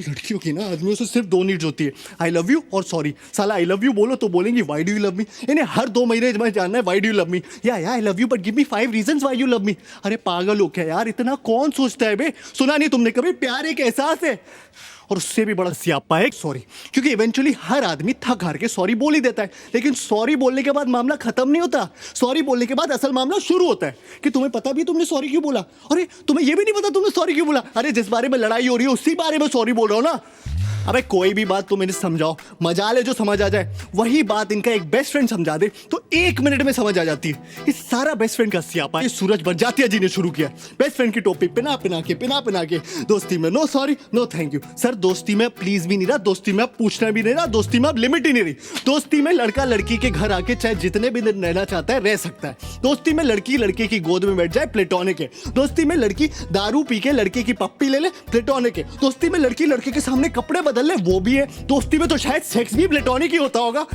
लड़कियों की ना आदमियों से सिर्फ 2 नीड्स होती है, आई लव यू और सॉरी। साला आई लव यू बोलो तो बोलेंगी why do you love me. इन्हें हर 2 महीने में जानना है why do you love me, या I love you but give me 5 reasons why you love me. अरे पागल हो क्या यार, इतना कौन सोचता है बे? सुना नहीं तुमने कभी प्यार एक एहसास है? और उससे भी बड़ा सियापा है सॉरी, क्योंकि इवेंचुअली हर आदमी थक हार के सॉरी बोल ही देता है, लेकिन सॉरी बोलने के बाद मामला खत्म नहीं होता। सॉरी बोलने के बाद असल मामला शुरू होता है कि तुम्हें पता भी तुमने सॉरी क्यों बोला। अरे तुम्हें यह भी नहीं पता तुमने सॉरी क्यों बोला? अरे जिस बारे में लड़ाई हो रही है उसी बारे में सॉरी बोल रहा हूं ना। अबे कोई भी बात तुम इन्हें समझाओ, मजाल है जो समझ आ जाए। वही बात इनका एक बेस्ट फ्रेंड समझा दे तो 1 मिनट में समझ आ जाती है। इस सारा बेस्ट फ्रेंड का सियापा है सूरज बरजातिया जी ने शुरू किया। बेस्ट फ्रेंड की टोपी पिना पिना के दोस्ती में no sorry no thank you. Sir दोस्ती में प्लीज भी नहीं रहा, दोस्ती में अब पूछना भी नहीं रहा, दोस्ती में अब लिमिट ही नहीं रही। दोस्ती में लड़का लड़की के घर आके चाहे जितने भी दिन रहना चाहता है रह सकता है। दोस्ती में लड़की लड़के की गोद में बैठ जाए, प्लेटोनिक है। दोस्ती में लड़की दारू पी के लड़के की पप्पी ले ले, प्लेटोनिक है। दोस्ती में लड़की लड़के के सामने कपड़े बदल ले, वो भी है। दोस्ती में तो शायद सेक्स भी प्लेटोनिक ही होता होगा।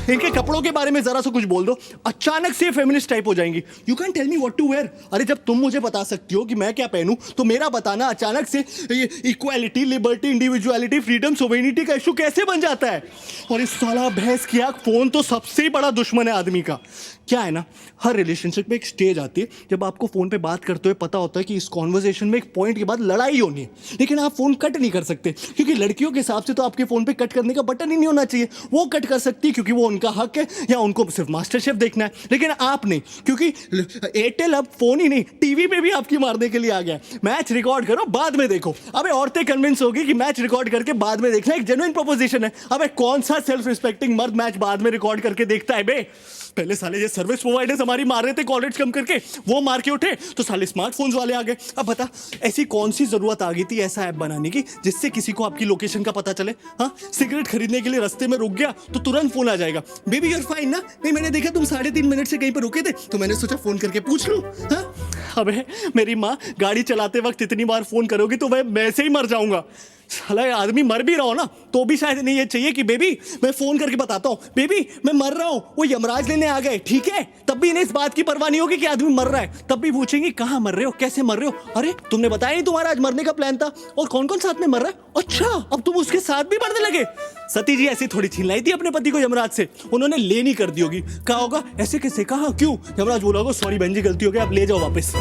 इनके कपड़ों के बारे में जरा सा कुछ बोल दो, अचानक से फेमिनिस्ट टाइप हो जाएंगी। You can tell me what to wear. अरे जब तुम मुझे बता सकती हो कि मैं क्या पहनूं, तो मेरा बताना अचानक से equality, liberty, individuality, freedom, sovereignty का इशू कैसे बन जाता है? और इस साला भैंस की आंख फोन तो सबसे बड़ा दुश्मन है आदमी का। क्या है ना, हर रिलेशनशिप में एक स्टेज आती है जब आपको फोन पे बात करते हुए पता होता है कि इस कॉन्वर्सेशन में एक पॉइंट के बाद लड़ाई होनी है, लेकिन आप फोन कट नहीं कर सकते, क्योंकि लड़कियों के हिसाब से तो आपके फोन पे कट करने का बटन ही नहीं होना चाहिए। वो कट कर सकती है क्योंकि वो उनका हक है, या उनको सिर्फ मास्टर शेफ देखना है, लेकिन आप नहीं, क्योंकि एयरटेल अब फोन ही नहीं टीवी पे भी आपकी मारने के लिए आ गया। मैच रिकॉर्ड करो बाद में देखो। अबे औरतें कन्विंस होगी कि मैच रिकॉर्ड करके बाद में देखना एक जेन्युइन प्रोपोजिशन है। अबे कौन सा सेल्फ रिस्पेक्टिंग मर्द मैच बाद में रिकॉर्ड करके देखता है बे? पहले साले ये सर्विस प्रोवाइडर्स हमारी मार रहे थे कॉलेज कम करके, वो मार के उठे तो साले स्मार्टफोन्स वाले आ गए। अब बता ऐसी कौन सी जरूरत आ गई थी ऐसा ऐप बनाने की जिससे किसी को आपकी लोकेशन का पता चले? हाँ, सिगरेट खरीदने के लिए रास्ते में रुक गया तो तुरंत फोन आ जाएगा, बेबी यू आर फाइन ना? नहीं, मैंने देखा तुम 3.5 मिनट से कहीं पर रुके थे तो मैंने सोचा फोन करके पूछ लूं। हाँ, अबे मेरी माँ गाड़ी चलाते वक्त इतनी बार फोन करोगी तो मैं से ही मर जाऊंगा। साला आदमी मर भी रहा हो ना तो भी शायद नहीं ये चाहिए कि बेबी मैं फोन करके बताता हूँ, बेबी मैं मर रहा हूँ, वो यमराज लेने आ गए, ठीक है? तब भी इन्हें इस बात की परवाह नहीं होगी कि आदमी मर रहा है। तब भी पूछेंगे कहाँ मर रहे हो, कैसे मर रहे हो? अरे तुमने बताया नहीं तुम्हारा आज मरने का प्लान था, और कौन कौन साथ में मर रहा है? अच्छा अब तुम उसके साथ भी मरने लगे। सती जी ऐसी थोड़ी छीन लाई थी अपने पति को यमराज से, उन्होंने लेनी कर दी होगी। कहा होगा ऐसे कैसे, कहा क्यों? यमराज बोला होगा सॉरी बहन जी गलती हो गई, आप ले जाओ वापस।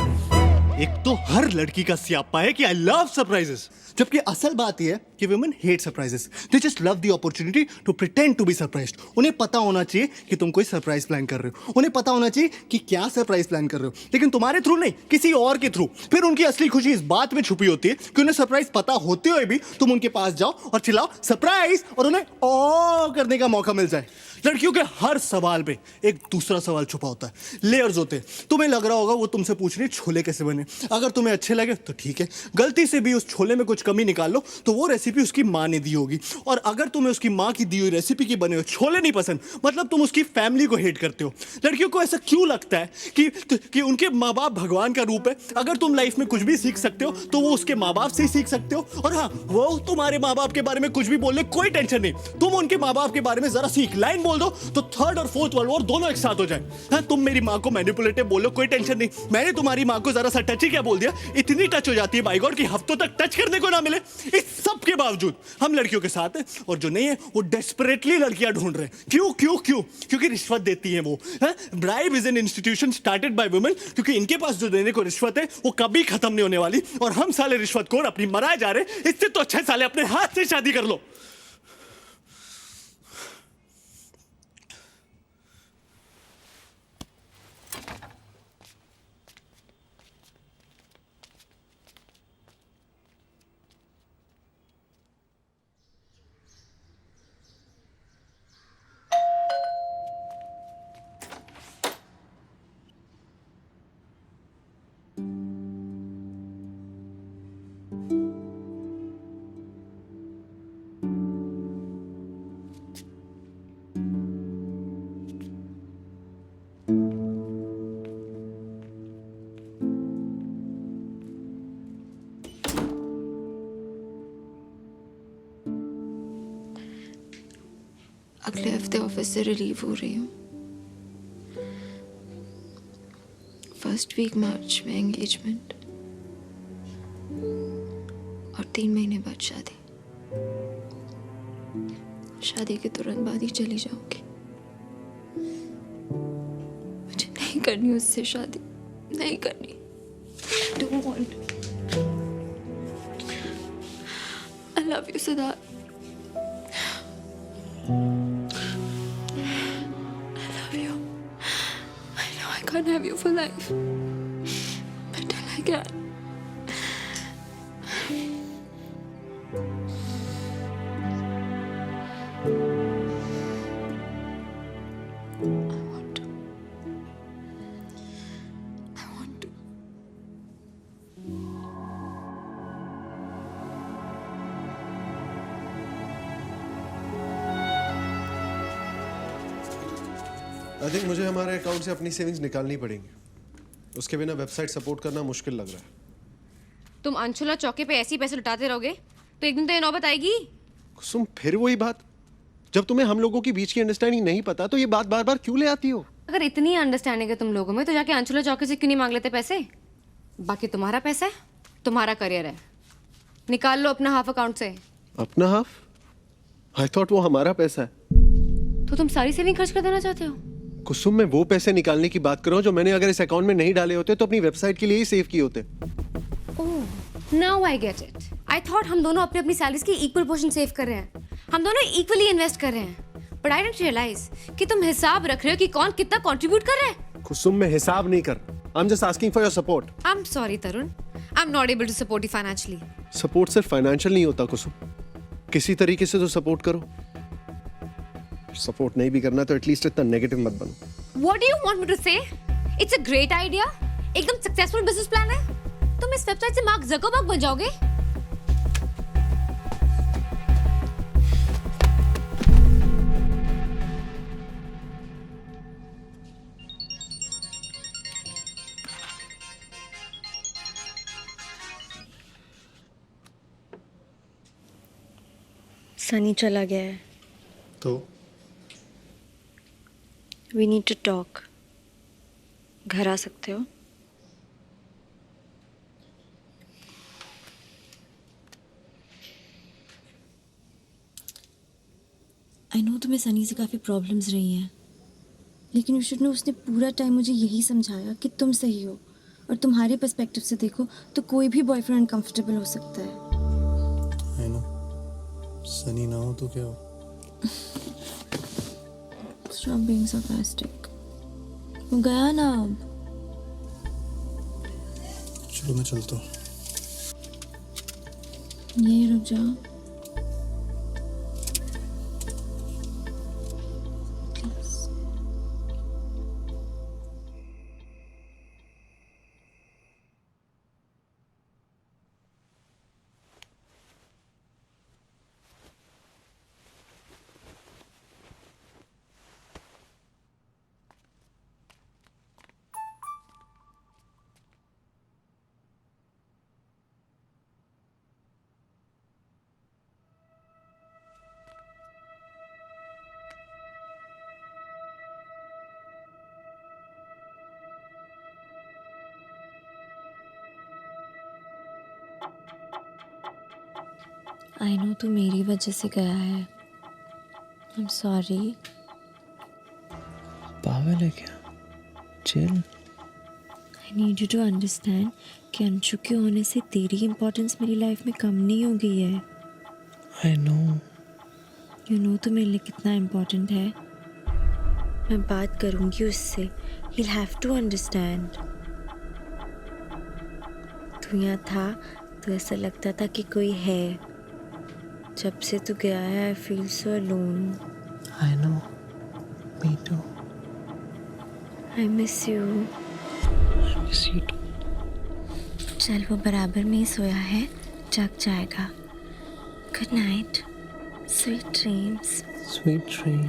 एक तो हर लड़की का सियापा है कि आई लव सरप्राइजेस, जबकि असल बात यह है कि women hate surprises. They just love the opportunity to pretend to be surprised. उन्हें पता होना चाहिए कि तुम कोई सरप्राइज प्लान कर रहे हो, उन्हें पता होना चाहिए कि क्या सरप्राइज प्लान कर रहे हो, लेकिन तुम्हारे थ्रू नहीं, किसी और के थ्रू। फिर उनकी असली खुशी इस बात में छुपी होती है कि उन्हें सरप्राइज पता होते हुए भी तुम उनके पास जाओ और चिल्लाओ सरप्राइज, और उन्हें ओ करने का मौका मिल जाए। लड़कियों के हर सवाल पे एक दूसरा सवाल छुपा होता है, लेयर्स होते हैं। तुम्हें लग रहा होगा वो तुमसे पूछ रही छोले कैसे बने, अगर तुम्हें अच्छे लगे तो ठीक है, गलती से भी उस छोले में कुछ कमी निकाल लो तो वो रेसिपी उसकी माँ ने दी होगी, और अगर तुम्हें उसकी माँ की दी हुई रेसिपी की बने हुए छोले नहीं पसंद, मतलब तुम उसकी फैमिली को हेट करते हो। लड़कियों को ऐसा क्यों लगता है कि उनके माँ बाप भगवान का रूप है? अगर तुम लाइफ में कुछ भी सीख सकते हो तो वो उसके माँ बाप से ही सीख सकते हो। और हाँ, वो तुम्हारे माँ बाप के बारे में कुछ भी बोले कोई टेंशन नहीं, तुम उनके माँ बाप के बारे में जरा सीख लाइन बोल दो तो 3rd और 4th वर्ल्ड वॉर दोनों एक साथ हो जाए। हाँ, तुम मेरी माँ को मैनिपुलेटिव बोलो कोई टेंशन नहीं, मैंने तुम्हारी माँ को जरा सा टच ही क्या बोल दिया, इतनी टच हो जाती है बाय गॉड कि हफ्तों तक टच करने को ना मिले। इस सब के बावजूद हम लड़कियों के साथ हैं, और जो नहीं है वो डेस्परेटली लड़कियां ढूंढ रहे हैं। क्यों क्यों क्यों? क्योंकि रिश्वत देती हैं वो। Bribe is an institution started by women, क्योंकि इनके पास जो देने को रिश्वत है वो कभी खत्म नहीं होने वाली, और हम साले रिश्वतखोर अपनी मराए जा रहे। इससे तो अच्छे साले अपने हाथ से शादी कर लो।
अगले हफ्ते ऑफिस से रिलीव हो रही हूँ। फर्स्ट वीक मार्च में एंगेजमेंट और 3 महीने बाद शादी। शादी के तुरंत बाद ही चली जाऊंगी। मुझे नहीं करनी उससे शादी, नहीं करनी। I don't want it. I love you, Siddharth. I love you. I know I can't have you for life, but till I can.
I think मुझे हमारे अकाउंट से अपनी सेविंग्स निकालनी पड़ेंगी। उसके बिना वेबसाइट सपोर्ट करना मुश्किल लग रहा है।
तुम अंशुला चौके पे ऐसे ही पैसे लुटाते रहोगे तो एक दिन तो ये नौबत आएगी।
कुसुम, फिर वही बात। जब तुम्हें हम लोगों के बीच की अंडरस्टैंडिंग नहीं पता तो ये बात बार बार क्यों ले आती हो?
अगर इतनी अंडरस्टैंडिंग है तुम लोगों में तो जाके अंशुला चौके से क्यों नहीं मांग लेते पैसे? बाकी तुम्हारा पैसा है, तुम्हारा करियर है, निकाल लो अपना हाफ अकाउंट से।
अपना हाफ? आई थॉट वो हमारा पैसा है।
तो तुम सारी सेविंग खर्च कर देना चाहते हो?
कुसुम, मैं वो पैसे निकालने की बात कर रहा हूँ जो मैंने अगर इस अकाउंट में नहीं डाले होते तो अपनी वेबसाइट के लिए ही सेव किए होते।
Now I get it. I thought हम दोनों अपनी अपनी सैलरीज की इक्वल पोर्शन सेव कर रहे हैं, हम दोनों इक्वली इन्वेस्ट कर रहे हैं, बट आई डिडंट रियलाइज कि तुम हिसाब रख रहे हो कि कौन कितना कंट्रीब्यूट कर रहा है।
कुसुम, मैं हिसाब नहीं कर, I am just asking for your support.
I am sorry Tarun, I am not able to support you financially.
Support सिर्फ फाइनेंशियल नहीं होता कुसुम, किसी तरीके से तो सपोर्ट करो। सपोर्ट नहीं भी करना तो एटलीस्ट इतना नेगेटिव मत बनो।
What do you want me to say? It's a great idea. एकदम सक्सेसफुल बिजनेस प्लान है। तुम इस वेबसाइट से मार्क जकरबर्ग बन जाओगे।
सनी चला गया है।
तो
We need to talk. घर आ सकते हो?
आई नो तुम्हें सनी से काफ़ी प्रॉब्लम्स रही हैं, लेकिन यू शुड नो उसने पूरा टाइम मुझे यही समझाया कि तुम सही हो, और तुम्हारे पर्सपेक्टिव से देखो तो कोई भी बॉयफ्रेंड अनकंफर्टेबल हो सकता है।
आई नो, सनी ना हो तो क्या हो?
Stop being sarcastic. वो गया ना अब।
चलो मैं चलता हूँ।
यही रुक जा। आई नो तू मेरी वजह से गया है। I am sorry.
पागल है क्या? Chill.
I need you to understand कि अंशु के होने से तेरी इम्पोर्टेंस मेरी लाइफ में कम नहीं हो गई है।
I know.
यू नो तो मेरे लिए कितना इम्पोर्टेंट है। मैं बात करूँगी उससे, he'll have to understand। तू यहाँ था तो ऐसा लगता था कि कोई है। जब से तू गया है I feel so alone.
I know, me too.
I miss you.
I miss you too.
चल वो बराबर में ही सोया है, जग जाएगा। Good night, sweet dreams.
Sweet dream.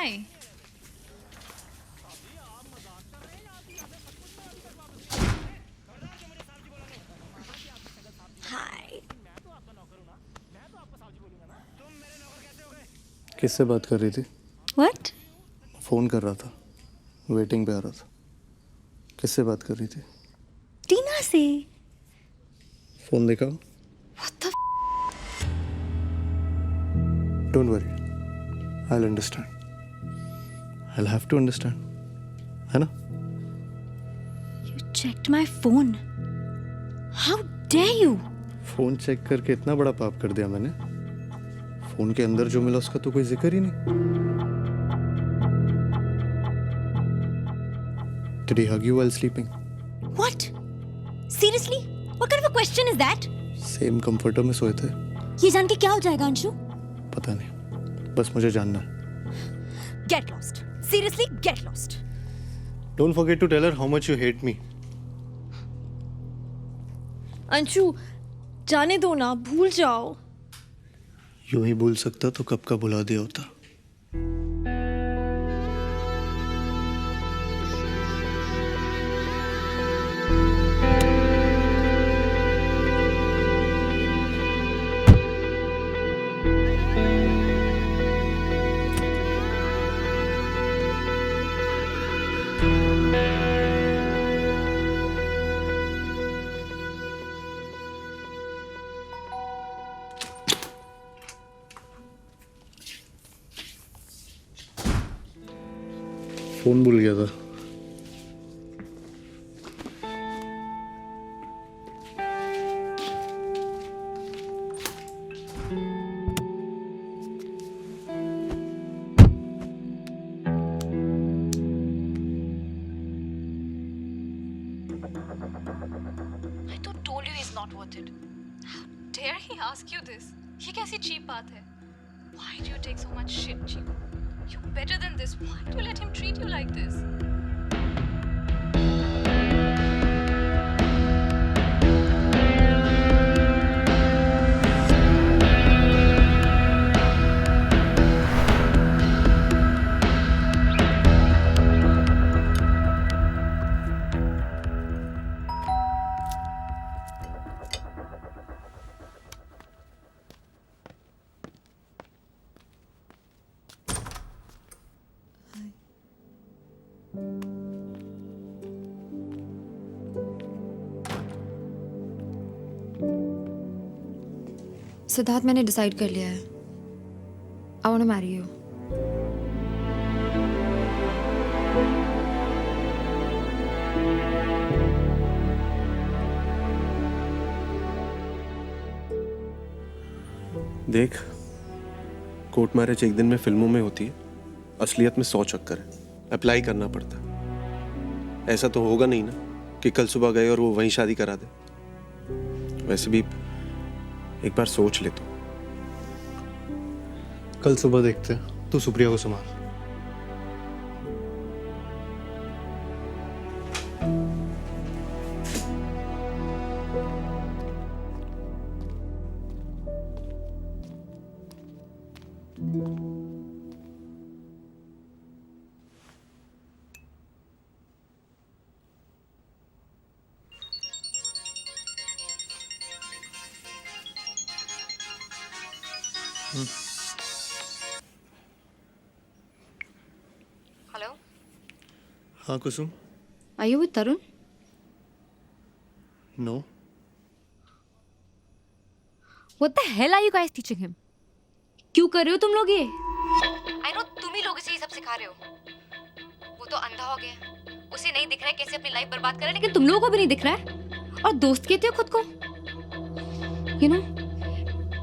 Hi.
Hi.
किससे बात कर रही थी?
व्हाट?
फोन कर रहा था, वेटिंग पे आ रहा था। किससे बात कर रही थी?
टीना से।
फोन देखा?
What the
don't worry, I will understand. I will have to understand, है ना?
You checked my phone. How dare you?
Phone check करके इतना बड़ा पाप कर दिया मैंने। फोन के अंदर जो मिला उसका तो कोई जिक्र ही नहीं। Did he hug you while sleeping?
What? Seriously? What kind of a question is that?
Same comforter में सोए थे।
ये जान के क्या हो जाएगा अंशु?
पता नहीं, बस मुझे जानना है।
Get lost. Seriously, get lost.
Don't forget to tell her how much you hate me.
Anshu, जाने दो ना, भूल जाओ।
यूं ही भूल सकता तो कब का भुला दिया होता। फोन भूल गया था।
I तो told you he's not worth it. How dare he ask you this? ये कैसी cheap बात है? Why do you take so much shit, cheap? You're better than this. Why do you let him treat you like this?
Siddharth, मैंने decide कर लिया है। I want to marry you.
देख, court marriage एक दिन में फिल्मों में होती है, असलियत में 100 चक्कर है। अप्लाई करना पड़ता है। ऐसा तो होगा नहीं ना कि कल सुबह गए और वो वहीं शादी करा दे। वैसे भी एक बार सोच ले तो।
कल सुबह देखते हैं। तू सुप्रिया को संभाल।
हेलो,
हाँ Kusum.
Are you with Tarun?
No.
What the hell are you guys teaching him? क्यों कर रहे हो तुम लोग ये? आई नो तुम ही लोग इसे ये सब सिखा रहे हो। वो तो अंधा हो गया, उसे नहीं दिख रहा है कैसे अपनी लाइफ बर्बाद कर रहा है, लेकिन तुम लोगों को भी नहीं दिख रहा है और दोस्त कहते हो खुद को। यू नो,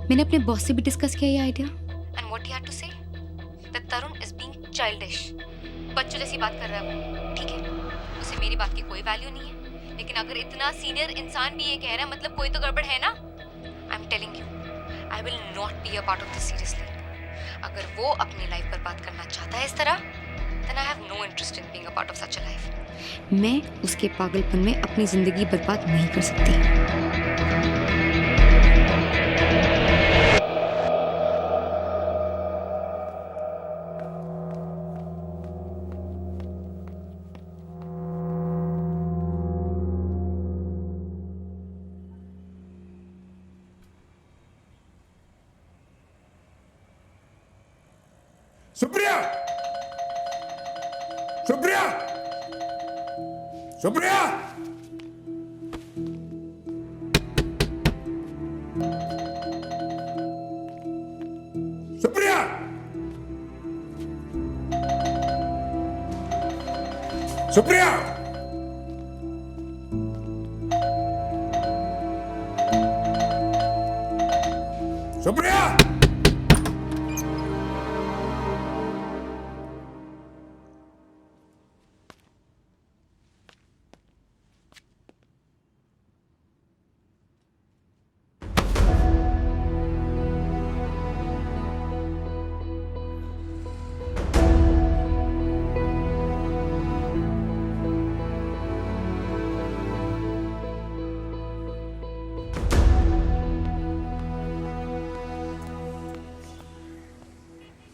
मैंने अपने बॉस से भी डिस्कस किया ये idea and what he had to say that Tarun is being childish. बच्चों जैसी बात कर रहा है वो, ठीक है, उसे मेरी बात की कोई वैल्यू नहीं है, लेकिन अगर इतना सीनियर इंसान भी ये कह रहा है मतलब कोई तो गड़बड़ है ना। I am telling you, I will not be a part of this seriously. अगर वो अपनी लाइफ बर्बाद करना चाहता है इस तरह, then I have no interest in being a part of such a life. मैं उसके पागलपन में अपनी जिंदगी बर्बाद नहीं कर सकती।
सुप्रिया, सुप्रिया, सुप्रिया, सुप्रिया, सुप्रिया, सुप्रिया।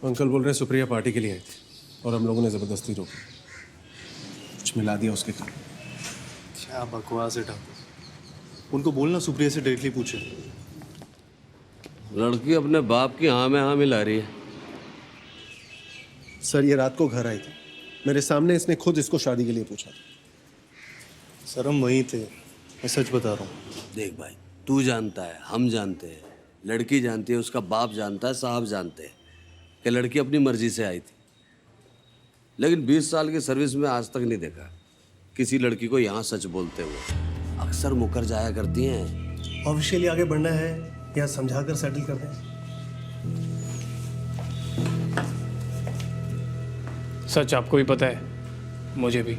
अंकल बोल रहे हैं सुप्रिया पार्टी के लिए आई थी और हम लोगों ने जबरदस्ती रोकी, कुछ मिला दिया उसके कारण।
क्या बकवास है ठाकुर, उनको बोलना सुप्रिया से डायरेक्टली पूछे।
लड़की अपने बाप की हाँ में हाँ मिला रही है।
सर ये रात को घर आई थी, मेरे सामने इसने खुद इसको शादी के लिए पूछा था।
सर हम वहीं थे, मैं सच बता रहा हूँ।
देख भाई, तू जानता है, हम जानते हैं, लड़की जानती है, उसका बाप जानता है, साहब जानते हैं कि लड़की अपनी मर्जी से आई थी। लेकिन 20 साल की सर्विस में आज तक नहीं देखा किसी लड़की को यहाँ सच बोलते हुए। अक्सर मुकर जाया करती हैं।
ऑफिशियली आगे बढ़ना है या समझा कर सेटल कर दें?
सच आपको भी पता है, मुझे भी।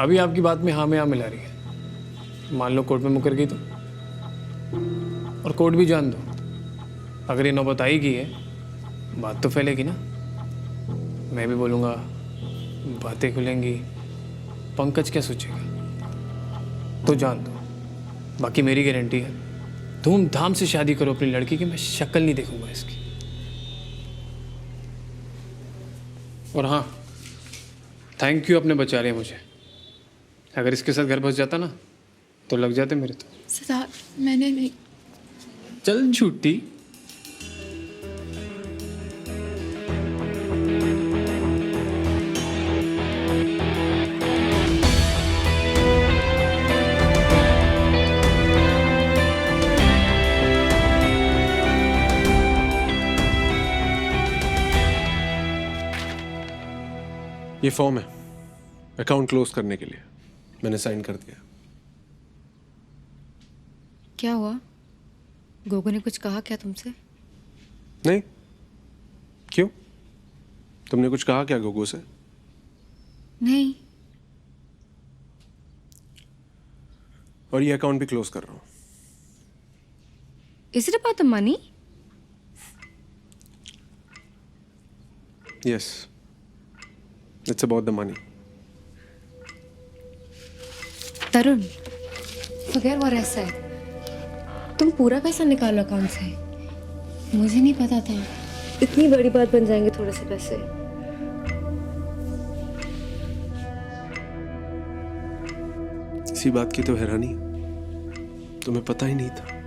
अभी आपकी बात में हाँ मिला रही है। मान लो कोर्ट में मुकर गई तो, और कोर्ट भी जान दो, अगर ये नौबत आएगी है, बात तो फैलेगी ना। मैं भी बोलूँगा, बातें खुलेंगी, पंकज क्या सोचेगा, तो जान दो। बाकी मेरी गारंटी है, धूमधाम से शादी करो अपनी लड़की की, मैं शक्ल नहीं देखूंगा इसकी। और हाँ, थैंक यू, अपने बचा रहे मुझे। अगर इसके साथ घर बस जाता ना तो लग जाते मेरे तो।
सिद्धार्थ, मैंने नहीं।
चल झूठी।
ये फॉर्म है अकाउंट क्लोज करने के लिए, मैंने साइन कर दिया।
क्या हुआ? गोगो ने कुछ कहा क्या तुमसे?
नहीं, क्यों? तुमने कुछ कहा क्या गोगो से?
नहीं।
और ये अकाउंट भी क्लोज कर रहा हूँ।
Is it about the money?
Yes, it's about the money.
Tarun, forget what I said. तुम पूरा पैसा निकालो अकाउंट से। मुझे नहीं पता था इतनी बड़ी बात बन जाएंगे थोड़े से पैसे।
इसी बात की तो हैरानी, तुम्हें पता ही नहीं था।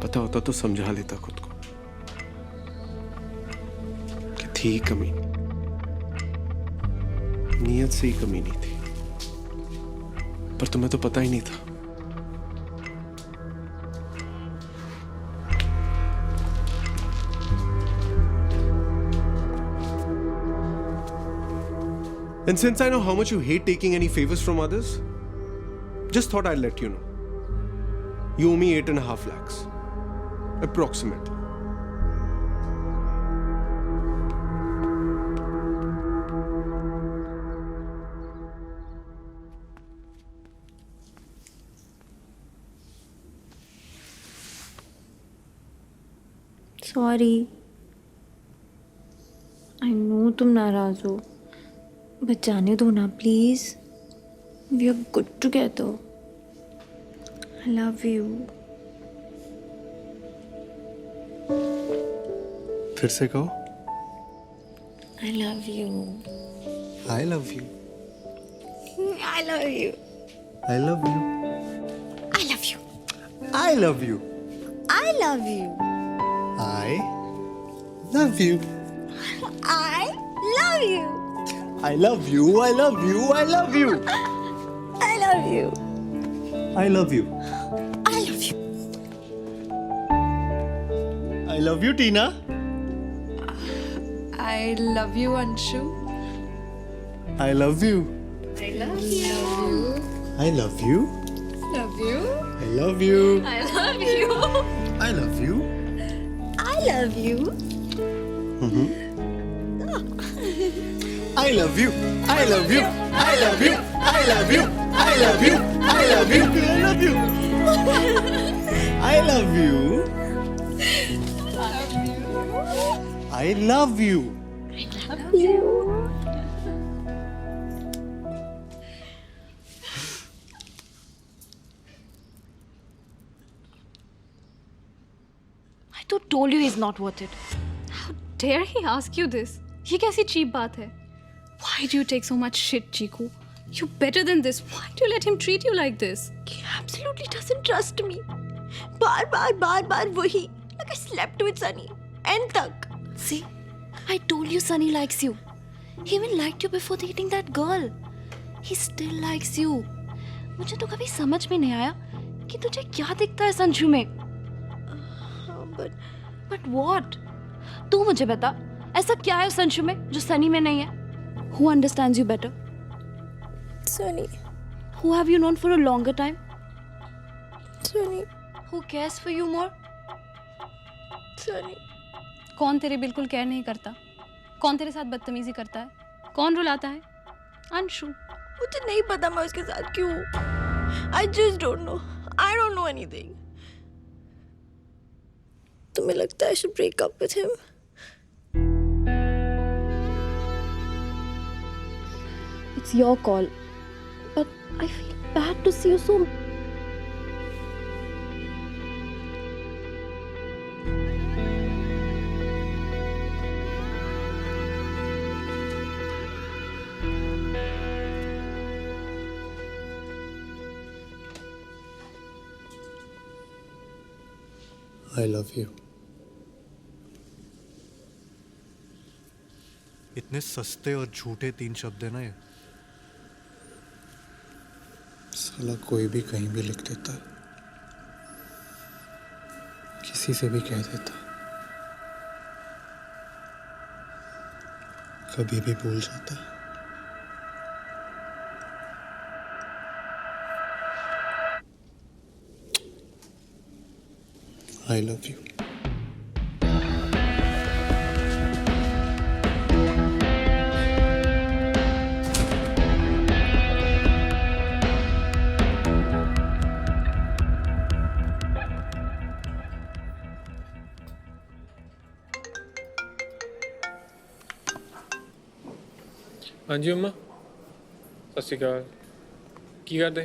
पता होता तो समझा लेता खुद को कि थी कमी, नीयत से ही कमी नहीं थी, पर तुम्हें तो पता ही नहीं था। And since I know how much you hate taking any favors from others, just thought I'd let you know. You owe me 8.5 lakhs. Approximately.
Sorry, I know तुम नाराज हो, बट जाने दो ना please. We are good together. I love you.
फिर से कहो।
I love you.
I love you.
I love you.
I love you.
I love you.
I love you.
I love you.
I Love you.
I love you.
I love you. I love you. I love you.
I love you.
I love you.
I love you.
I love you, Tina.
I love you, Anshu.
I love you.
I love you.
I love you.
Love you.
I love you.
I love you.
I love you.
I love you.
I love you. I love you. I love you. I love you. I love you. I love you. I love you. I love you. I love you.
Love you.
I तो told you he's not worth it. How dare he ask you this? ये कैसी cheap बात है? Why do you take so much shit, Chiku? You're better than this. Why do you let him treat you like this?
He absolutely doesn't trust me. बार वही. Like I slept with Sunny. End तक.
See, I told you Sunny likes you. He even liked you before dating that girl. He still likes you. मुझे तो कभी समझ में नहीं आया कि तुझे क्या दिखता है संजू में. But what? तू मुझे बता, ऐसा क्या है उस संजू में जो सनी में नहीं है? Who understands you better?
Sunny.
Who have you known for a longer time?
Sunny.
Who cares for you more?
Sunny.
कौन तेरे बिल्कुल केयर नहीं करता? कौन तेरे साथ बदतमीजी करता है? कौन रुलाता है? अंशु.
मुझे नहीं पता मैं उसके साथ क्यों हूँ. I just don't know. I don't know anything. तुम्हें लगता है I should break up with him?
It's your call. But I feel bad to see you so.
I love you. इतने सस्ते और झूठे 3 शब्द है ना ये. साला कोई भी कहीं भी लिख देता है, किसी से भी कह देता, कभी भी भूल जाता. I love you.
हाँ जी अम्मा, सत श्री अकाल. की करते?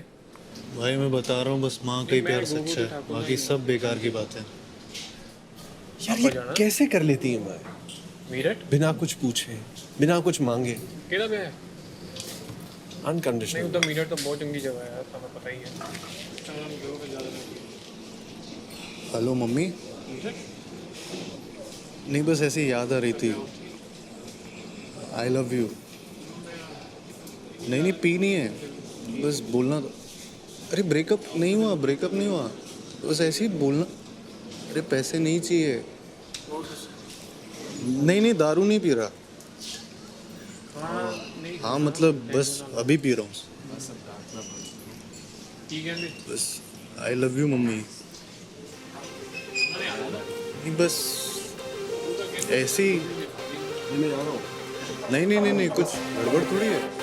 भाई मैं बता रहा हूँ, बस माँ का ही प्यार सच्चा है, बाकी सब बेकार की बात है.
यार ये कैसे कर लेती है माँ?
मीरठ?
बिना कुछ पूछे, बिना कुछ मांगे.
केड़ा पे है?
अनकंडीशनल.
नहीं उधर मीरठ तो बहुत चंगी जगह है यार, हमें पता ही है.
Hello mummy. नहीं बस ऐसी याद आ रही थी. आई लव यू. नहीं पी नहीं है, बस बोलना. अरे ब्रेकअप नहीं हुआ, बस ऐसे ही बोलना. अरे पैसे नहीं चाहिए. नहीं दारू नहीं पी रहा. हाँ मतलब बस अभी पी रहा हूँ. बस आई लव यू मम्मी. नहीं बस ऐसे ही. नहीं कुछ गड़बड़ थोड़ी है.